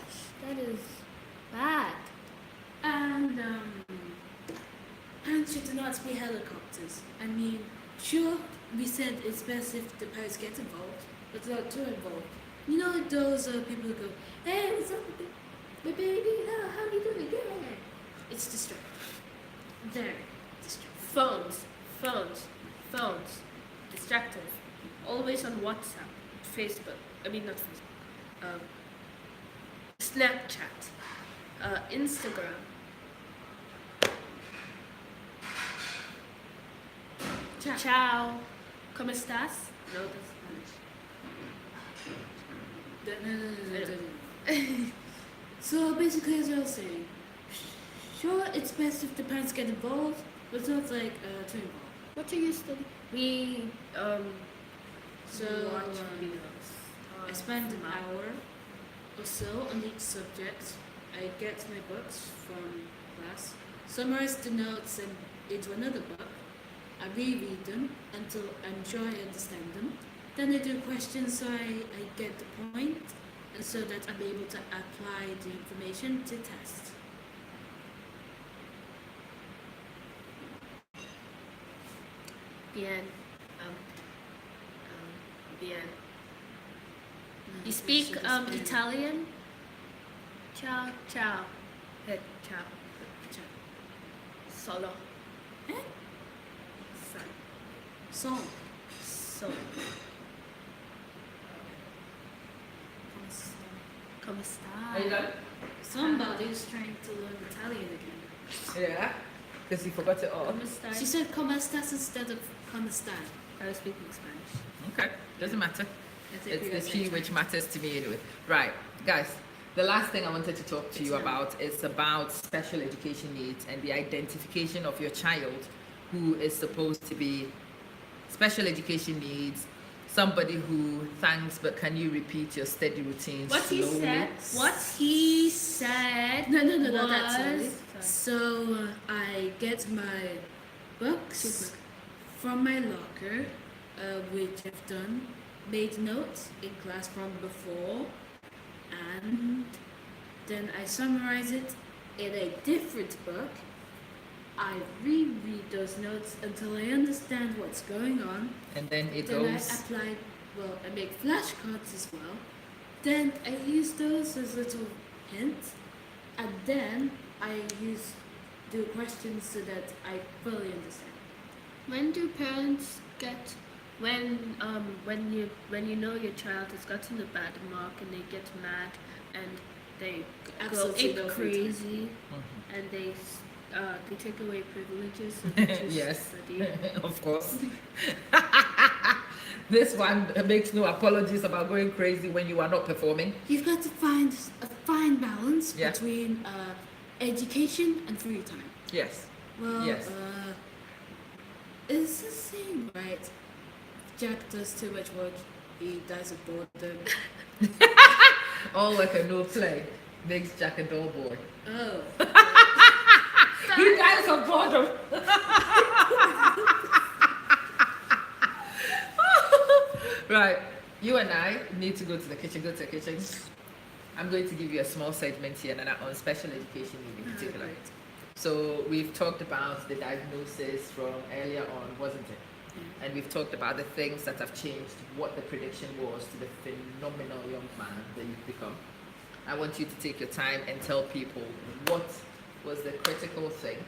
[SPEAKER 3] that is bad.
[SPEAKER 2] And parents should not be helicopters. I mean, sure, we said it's best if the parents get involved, but not too involved. You know those people who go, hey, what's up, my baby? How you doing? Yeah. It's distracting. Very distracting.
[SPEAKER 3] Phones, distractive. Always on WhatsApp, Facebook. I mean not Facebook. Snapchat, Instagram. Ciao. ¿Cómo estás? No, that's Spanish.
[SPEAKER 2] No. So basically, as I was saying, sure, it's best if the parents get involved, but it's not like too involved.
[SPEAKER 3] What are you studying? We
[SPEAKER 2] So
[SPEAKER 3] watch videos.
[SPEAKER 2] I spend an hour or so on each subject. I get my books from class, summarize the notes and into another book. I reread them until I'm sure I understand them. Then I do questions so I get the point, and so that I'm able to apply the information to tests.
[SPEAKER 3] Bien. Bien. You speak Italian? Ciao, ciao. Ciao. Solo.
[SPEAKER 2] Eh?
[SPEAKER 3] Son.
[SPEAKER 2] So,
[SPEAKER 3] So. Come
[SPEAKER 1] Are you
[SPEAKER 3] sta?
[SPEAKER 1] done?
[SPEAKER 2] somebody's trying to learn Italian again.
[SPEAKER 1] Yeah. Because you forgot it all.
[SPEAKER 3] Come sta?
[SPEAKER 2] She said "come estas" instead of "come stai."
[SPEAKER 3] I was speaking Spanish.
[SPEAKER 1] Okay, doesn't matter.
[SPEAKER 2] I think
[SPEAKER 1] It's
[SPEAKER 2] we
[SPEAKER 1] the
[SPEAKER 2] got
[SPEAKER 1] key
[SPEAKER 2] that
[SPEAKER 1] which
[SPEAKER 2] right.
[SPEAKER 1] matters to me anyway. Right, guys. The last thing I wanted to talk to
[SPEAKER 2] It's
[SPEAKER 1] you
[SPEAKER 2] not.
[SPEAKER 1] about is about special education needs and the identification of your child who is supposed to be special education needs, somebody who thanks, but can you repeat your steady routine
[SPEAKER 3] What he
[SPEAKER 1] slowly?
[SPEAKER 3] said. What he said.
[SPEAKER 2] No, that's slowly.
[SPEAKER 3] was-
[SPEAKER 2] So I get my books from my locker, which I've done, made notes in class from before, and then I summarize it in a different book. I reread those notes until I understand what's going on.
[SPEAKER 1] And then it
[SPEAKER 2] Then
[SPEAKER 1] goes.
[SPEAKER 2] I apply, well, I make flashcards as well. Then I use those as little hints, and then I do questions so that I fully understand.
[SPEAKER 3] When do parents get when you know your child has gotten a bad mark and they get mad and they
[SPEAKER 2] Absolutely
[SPEAKER 3] go
[SPEAKER 2] no
[SPEAKER 3] ape
[SPEAKER 2] free time.
[SPEAKER 3] crazy
[SPEAKER 1] Mhm.
[SPEAKER 3] and they take away privileges so they just
[SPEAKER 1] Yes.
[SPEAKER 3] study.
[SPEAKER 1] Of course. This one makes no apologies about going crazy when you are not performing.
[SPEAKER 2] You've got to find a fine balance
[SPEAKER 1] Yeah.
[SPEAKER 2] between education and free time.
[SPEAKER 1] Yes.
[SPEAKER 2] Well,
[SPEAKER 1] Yes.
[SPEAKER 2] it's the same, right? Jack does too much work, he dies of boredom.
[SPEAKER 1] All work and no play makes Jack a dull boy.
[SPEAKER 2] Oh.
[SPEAKER 1] He dies of boredom. Right, you and I need to go to the kitchen. Go to the kitchen. I'm going to give you a small segment here and on special education need in particular.
[SPEAKER 2] Right.
[SPEAKER 1] So we've talked about the diagnosis from earlier on, wasn't it? And we've talked about the things that have changed, what the prediction was to the phenomenal young man that you've become. I want you to take your time and tell people what was the critical thing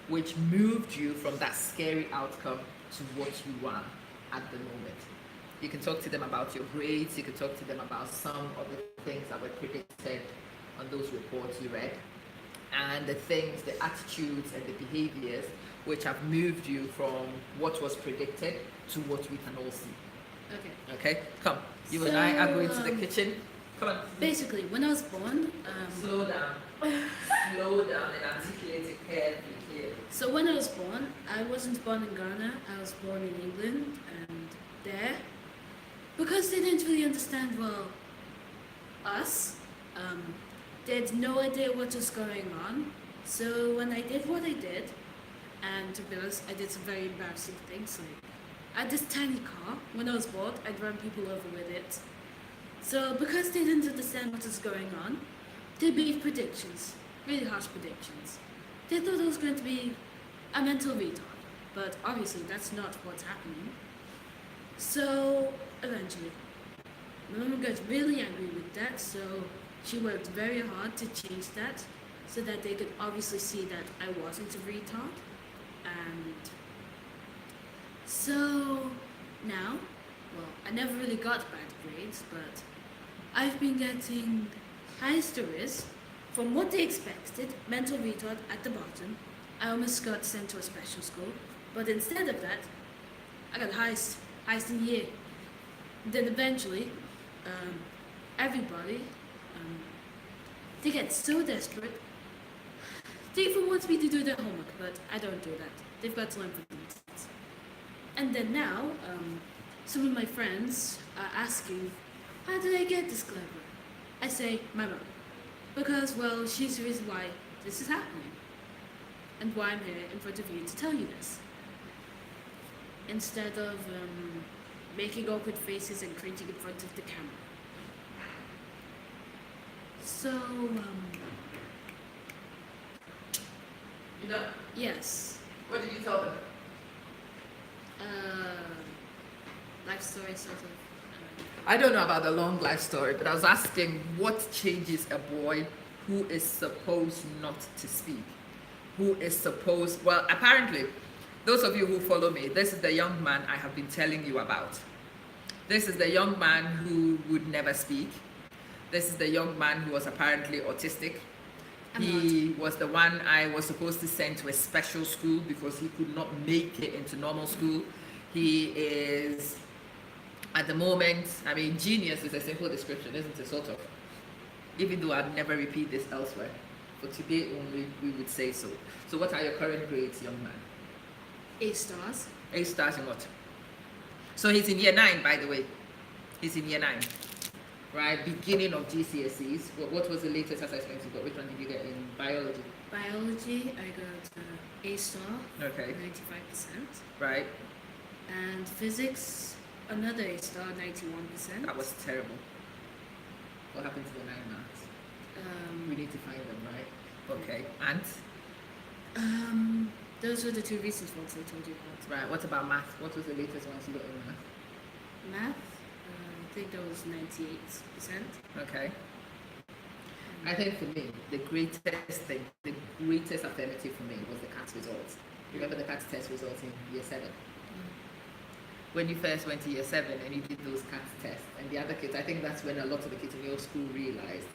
[SPEAKER 1] which moved you from that scary outcome to what you are at the moment. You can talk to them about your grades, you can talk to them about some of the things that were predicted on those reports you read, and the things, the attitudes and the behaviors which have moved you from what was predicted to what we can all see.
[SPEAKER 2] Okay.
[SPEAKER 1] Okay, come. You and I are going to the
[SPEAKER 2] So,
[SPEAKER 1] kitchen. Come on.
[SPEAKER 2] Basically, when I was born,
[SPEAKER 1] Slow down. Slow down and articulate it carefully, clearly.
[SPEAKER 2] so when I was born, I wasn't born in Ghana. I was born in England, and there, because they didn't really understand us, they had no idea what was going on. So when I did what I did, and to be honest, I did some very embarrassing things. Like, I had this tiny car. When I was bored, I'd run people over with it. So because they didn't understand what was going on, they made predictions, really harsh predictions. They thought I was going to be a mental retard, but obviously that's not what's happening. So eventually, my mom got really angry with that, so she worked very hard to change that so that they could obviously see that I wasn't a retard. And so now, well, I never really got bad grades, but I've been getting high stories from what they expected, mental retard at the bottom. I almost got sent to a special school, but instead of that, I got highest in the year. Then eventually, everybody, they get so desperate. They even want me to do their homework, but I don't do that. They've got to learn for themselves. And then now, some of my friends are asking, how did I get this clever? I say, my mom. Because, well, she's the reason why this is happening. And why I'm here in front of you to tell you this. Instead of making awkward faces and cringing in front of the camera. So,
[SPEAKER 1] You know,
[SPEAKER 2] yes.
[SPEAKER 1] what did you tell them?
[SPEAKER 2] Life story sort of.
[SPEAKER 1] I don't know about the long life story, but I was asking what changes a boy who is supposed not to speak? Who is supposed, well, apparently, those of you who follow me, this is the young man I have been telling you about. This is the young man who would never speak. This is the young man who was apparently autistic. He was the one I was supposed to send to a special school because he could not make it into normal school. He is, at the moment, I mean, genius is a simple description, isn't it? Sort of. Even though I'd never repeat this elsewhere. For today only, we would say so. So what are your current grades, young man?
[SPEAKER 3] 8 stars.
[SPEAKER 1] 8 stars in what? So he's in year 9, by the way. He's in year 9. Right? Beginning of GCSEs. What was the latest assessment you got? Which one did you get in biology?
[SPEAKER 3] Biology, I got A star,
[SPEAKER 1] Okay.
[SPEAKER 3] 95%.
[SPEAKER 1] Right.
[SPEAKER 3] And physics, another A star, 91%.
[SPEAKER 1] That was terrible. What happened to the 9 marks? We need to find them, right? Okay. And?
[SPEAKER 3] Those were the 2 recent ones I told you about.
[SPEAKER 1] Right. What about math? What was the latest ones you got in math?
[SPEAKER 3] Math, I think that was 98%.
[SPEAKER 1] Okay. I think for me, the greatest thing, the greatest affirmative for me was the CAT results. Remember the CAT test results in year 7? When you first went to year 7 and you did those CAT tests, and the other kids, I think that's when a lot of the kids in your school realized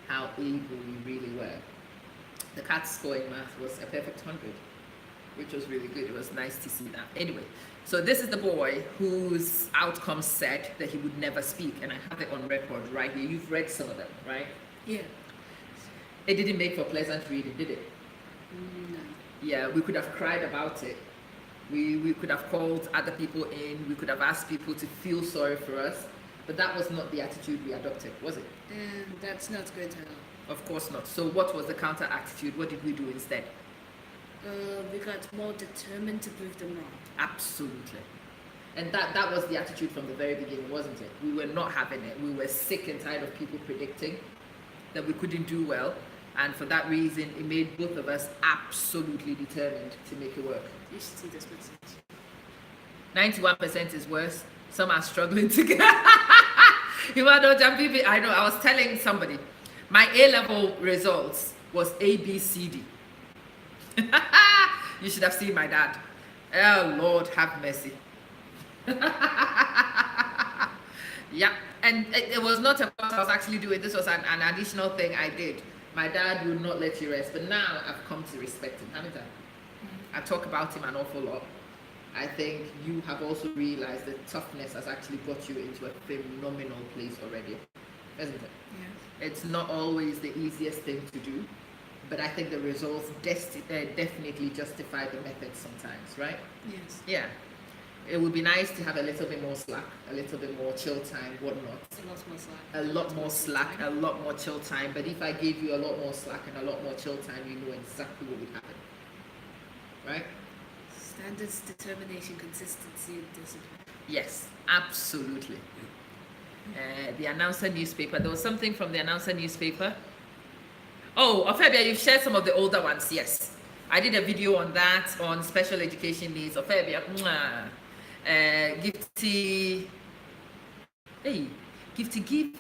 [SPEAKER 1] how able you really were. The CAT score in math was a perfect 100, which was really good. It was nice to see that. Anyway, so this is the boy whose outcome said that he would never speak, and I have it on record right here. You've read some of them, right?
[SPEAKER 3] Yeah.
[SPEAKER 1] It didn't make for pleasant reading, did it?
[SPEAKER 3] No.
[SPEAKER 1] Yeah, we could have cried about it. We could have called other people in. We could have asked people to feel sorry for us. But that was not the attitude we adopted, was it?
[SPEAKER 3] And that's not good at all.
[SPEAKER 1] Of course not. So what was the counter attitude? What did we do instead?
[SPEAKER 3] We got more determined to prove them wrong.
[SPEAKER 1] Absolutely. And that was the attitude from the very beginning, wasn't it? We were not having it. We were sick and tired of people predicting that we couldn't do well. And for that reason, it made both of us absolutely determined to make it work.
[SPEAKER 3] You should see this message.
[SPEAKER 1] 91% is worse. Some are struggling to get. You know, I know, I was telling somebody, my A-level results was A, B, C, D. You should have seen my dad. Oh, Lord, have mercy. Yeah, and it was not what I was actually doing. This was an additional thing I did. My dad would not let you rest, but now I've come to respect him, haven't I? I talk about him an awful lot. I think you have also realized that toughness has actually got you into a phenomenal place already, isn't it?
[SPEAKER 3] Yeah.
[SPEAKER 1] It's not always the easiest thing to do, but I think the results definitely justify the method sometimes, right?
[SPEAKER 3] Yes.
[SPEAKER 1] Yeah. It would be nice to have a little bit more slack, a little bit more chill time, whatnot.
[SPEAKER 3] A lot more slack.
[SPEAKER 1] A lot more slack, a lot more chill time. But if I gave you a lot more slack and a lot more chill time, you know exactly what would happen. Right?
[SPEAKER 3] Standards, determination, consistency, and discipline.
[SPEAKER 1] Yes, absolutely. The announcer newspaper. There was something from the announcer newspaper. Oh, Ophelia, you've shared some of the older ones. Yes. I did a video on that, on special education needs. Ophelia. Gifty. Hey, Gifty,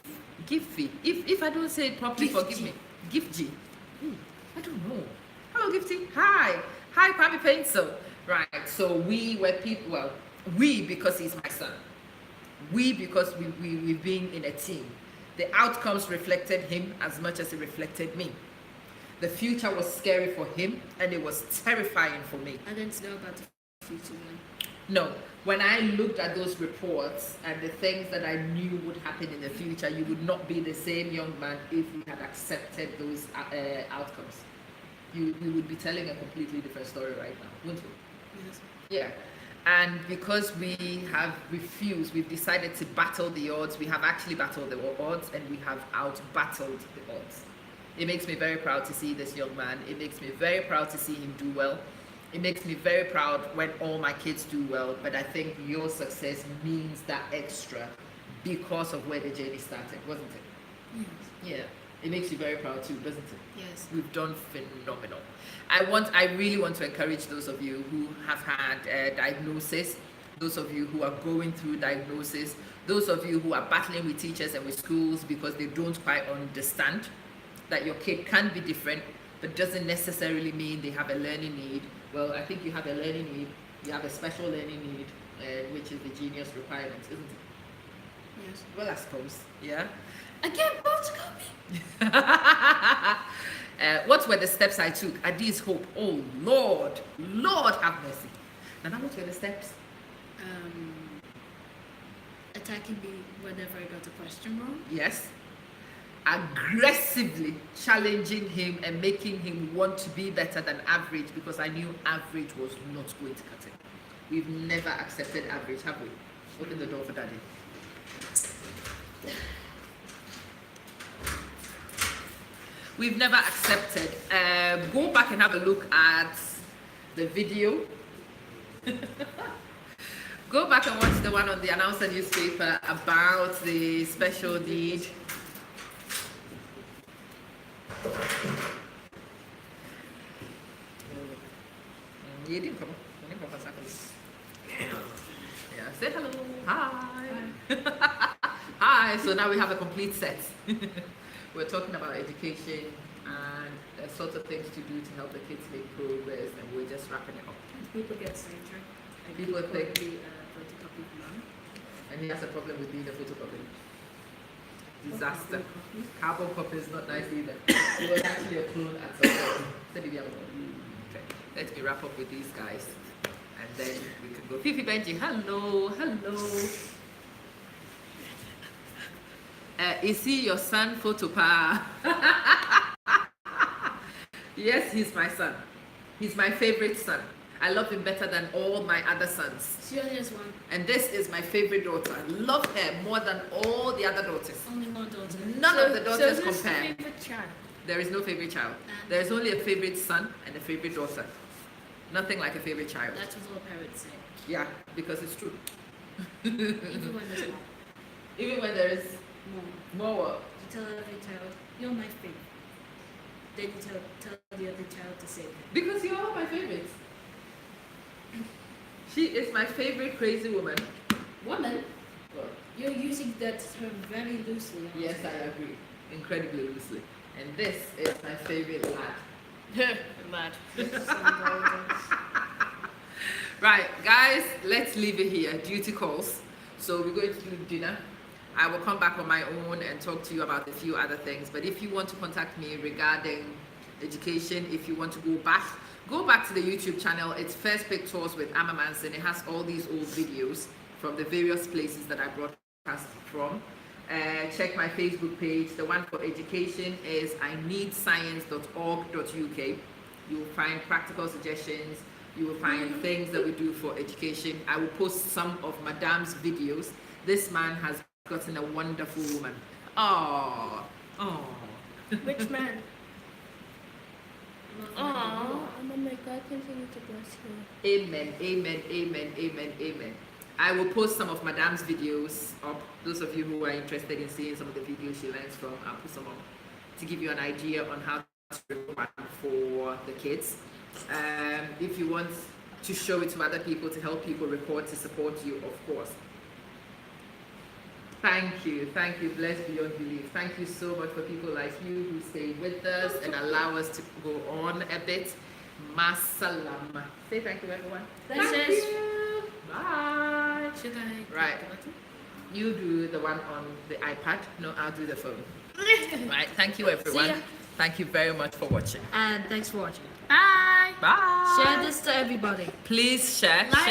[SPEAKER 1] Gifty. If I don't say it properly, forgive me. Gifty. I don't know. Hello, Gifty. Hi, Kwame Pencil. Right. So we were people. Well, we because he's my son. We because we've been in a team. The outcomes reflected him as much as it reflected me. The future was scary for him, and it was terrifying for me.
[SPEAKER 3] I didn't know about the future one.
[SPEAKER 1] No, when I looked at those reports and the things that I knew would happen in the future, you would not be the same young man if you had accepted those outcomes. You would be telling a completely different story right now, wouldn't you?
[SPEAKER 3] Yes.
[SPEAKER 1] Yeah. And because we have refused, we've decided to battle the odds. We have actually battled the odds, and we have out-battled the odds. It makes me very proud to see this young man. It makes me very proud to see him do well. It makes me very proud when all my kids do well, but I think your success means that extra because of where the journey started, wasn't it?
[SPEAKER 3] Yes.
[SPEAKER 1] Yeah. It makes you very proud too, doesn't it?
[SPEAKER 3] Yes.
[SPEAKER 1] We've done phenomenal. I really want to encourage those of you who have had diagnosis, those of you who are going through diagnosis, those of you who are battling with teachers and with schools because they don't quite understand that your kid can be different, but doesn't necessarily mean they have a learning need. Well, I think you have a learning need. You have a special learning need, which is the genius requirement, isn't it?
[SPEAKER 3] Yes.
[SPEAKER 1] Well, I suppose, yeah.
[SPEAKER 3] Again, photocopy.
[SPEAKER 1] What were the steps I took? Are these hope? Oh, Lord have mercy. Now, what were the steps?
[SPEAKER 3] attacking me whenever I got a question wrong.
[SPEAKER 1] Yes. Aggressively challenging him and making him want to be better than average because I knew average was not going to cut it. We've never accepted average, have we? Open the door for Daddy. We've never accepted. Go back and have a look at the video. Go back and watch the one on the announcer newspaper about the special need. You didn't come. Yeah, say hello. Hi. Hi. So now we have a complete set. We're talking about education and the sorts of things to do to help the kids make progress, and we're just wrapping it up.
[SPEAKER 2] People get sidetracked.
[SPEAKER 1] People think
[SPEAKER 2] photocopy mom.
[SPEAKER 1] and he has a problem with being a photocopy. Disaster. Carbon copy is not nice either. It was actually a clone at some point. Okay. Let me wrap up with these guys. And then we can go. Fifi Benji, hello, hello. Is he your son, Photopa? Yes, he's my son. He's my favorite son. I love him better than all my other sons.
[SPEAKER 3] She only has one.
[SPEAKER 1] And this is my favorite daughter. I love her more than all the other daughters.
[SPEAKER 3] Only one daughter.
[SPEAKER 1] None of the daughters
[SPEAKER 3] so who's
[SPEAKER 1] compare.
[SPEAKER 3] the favorite child?
[SPEAKER 1] There is no favorite child. There is only a favorite son and a favorite daughter. Nothing like a favorite child.
[SPEAKER 3] That's what all parents say.
[SPEAKER 1] Yeah, because it's true.
[SPEAKER 3] Even when there's more.
[SPEAKER 1] Even when there is more work.
[SPEAKER 3] You tell every child, you're my favorite. Then you tell the other child to say that.
[SPEAKER 1] Because you're all my favorites. She is my favorite crazy woman.
[SPEAKER 3] Woman? You're using that term very loosely.
[SPEAKER 1] Yes, I agree. Incredibly loosely. And this is my favorite lad.
[SPEAKER 3] Mad.
[SPEAKER 1] Right, guys, let's leave it here. Duty calls. So we're going to do dinner. I will come back on my own and talk to you about a few other things. But if you want to contact me regarding education, if you want to go back to the YouTube channel. It's First Pictures with Amma Manson. It has all these old videos from the various places that I broadcast from. Check my Facebook page. The one for education is ineedscience.org.uk. You will find practical suggestions. You will find things that we do for education. I will post some of Madame's videos. This man has gotten a wonderful woman. Oh.
[SPEAKER 3] Which man?
[SPEAKER 2] Oh, and may God continue to bless you.
[SPEAKER 1] Amen, amen, amen, amen, amen. I will post some of Madame's videos up. Those of you who are interested in seeing some of the videos she learns from, I'll put some up to give you an idea on how to one for the kids. If you want to show it to other people, to help people record, to support you, of course. Thank you, bless beyond belief. Thank you so much for people like you who stay with us and allow us to go on a bit. Masalam. Say thank you, everyone.
[SPEAKER 3] Thank
[SPEAKER 1] you. Bye.
[SPEAKER 3] Should I?
[SPEAKER 1] Right. You do the one on the iPad. No, I'll do the phone. Right. Thank you, everyone.
[SPEAKER 3] See ya.
[SPEAKER 1] Thank you very much for watching.
[SPEAKER 3] And thanks for watching. Bye.
[SPEAKER 1] Bye.
[SPEAKER 3] Share this to everybody.
[SPEAKER 1] Please share.
[SPEAKER 3] Like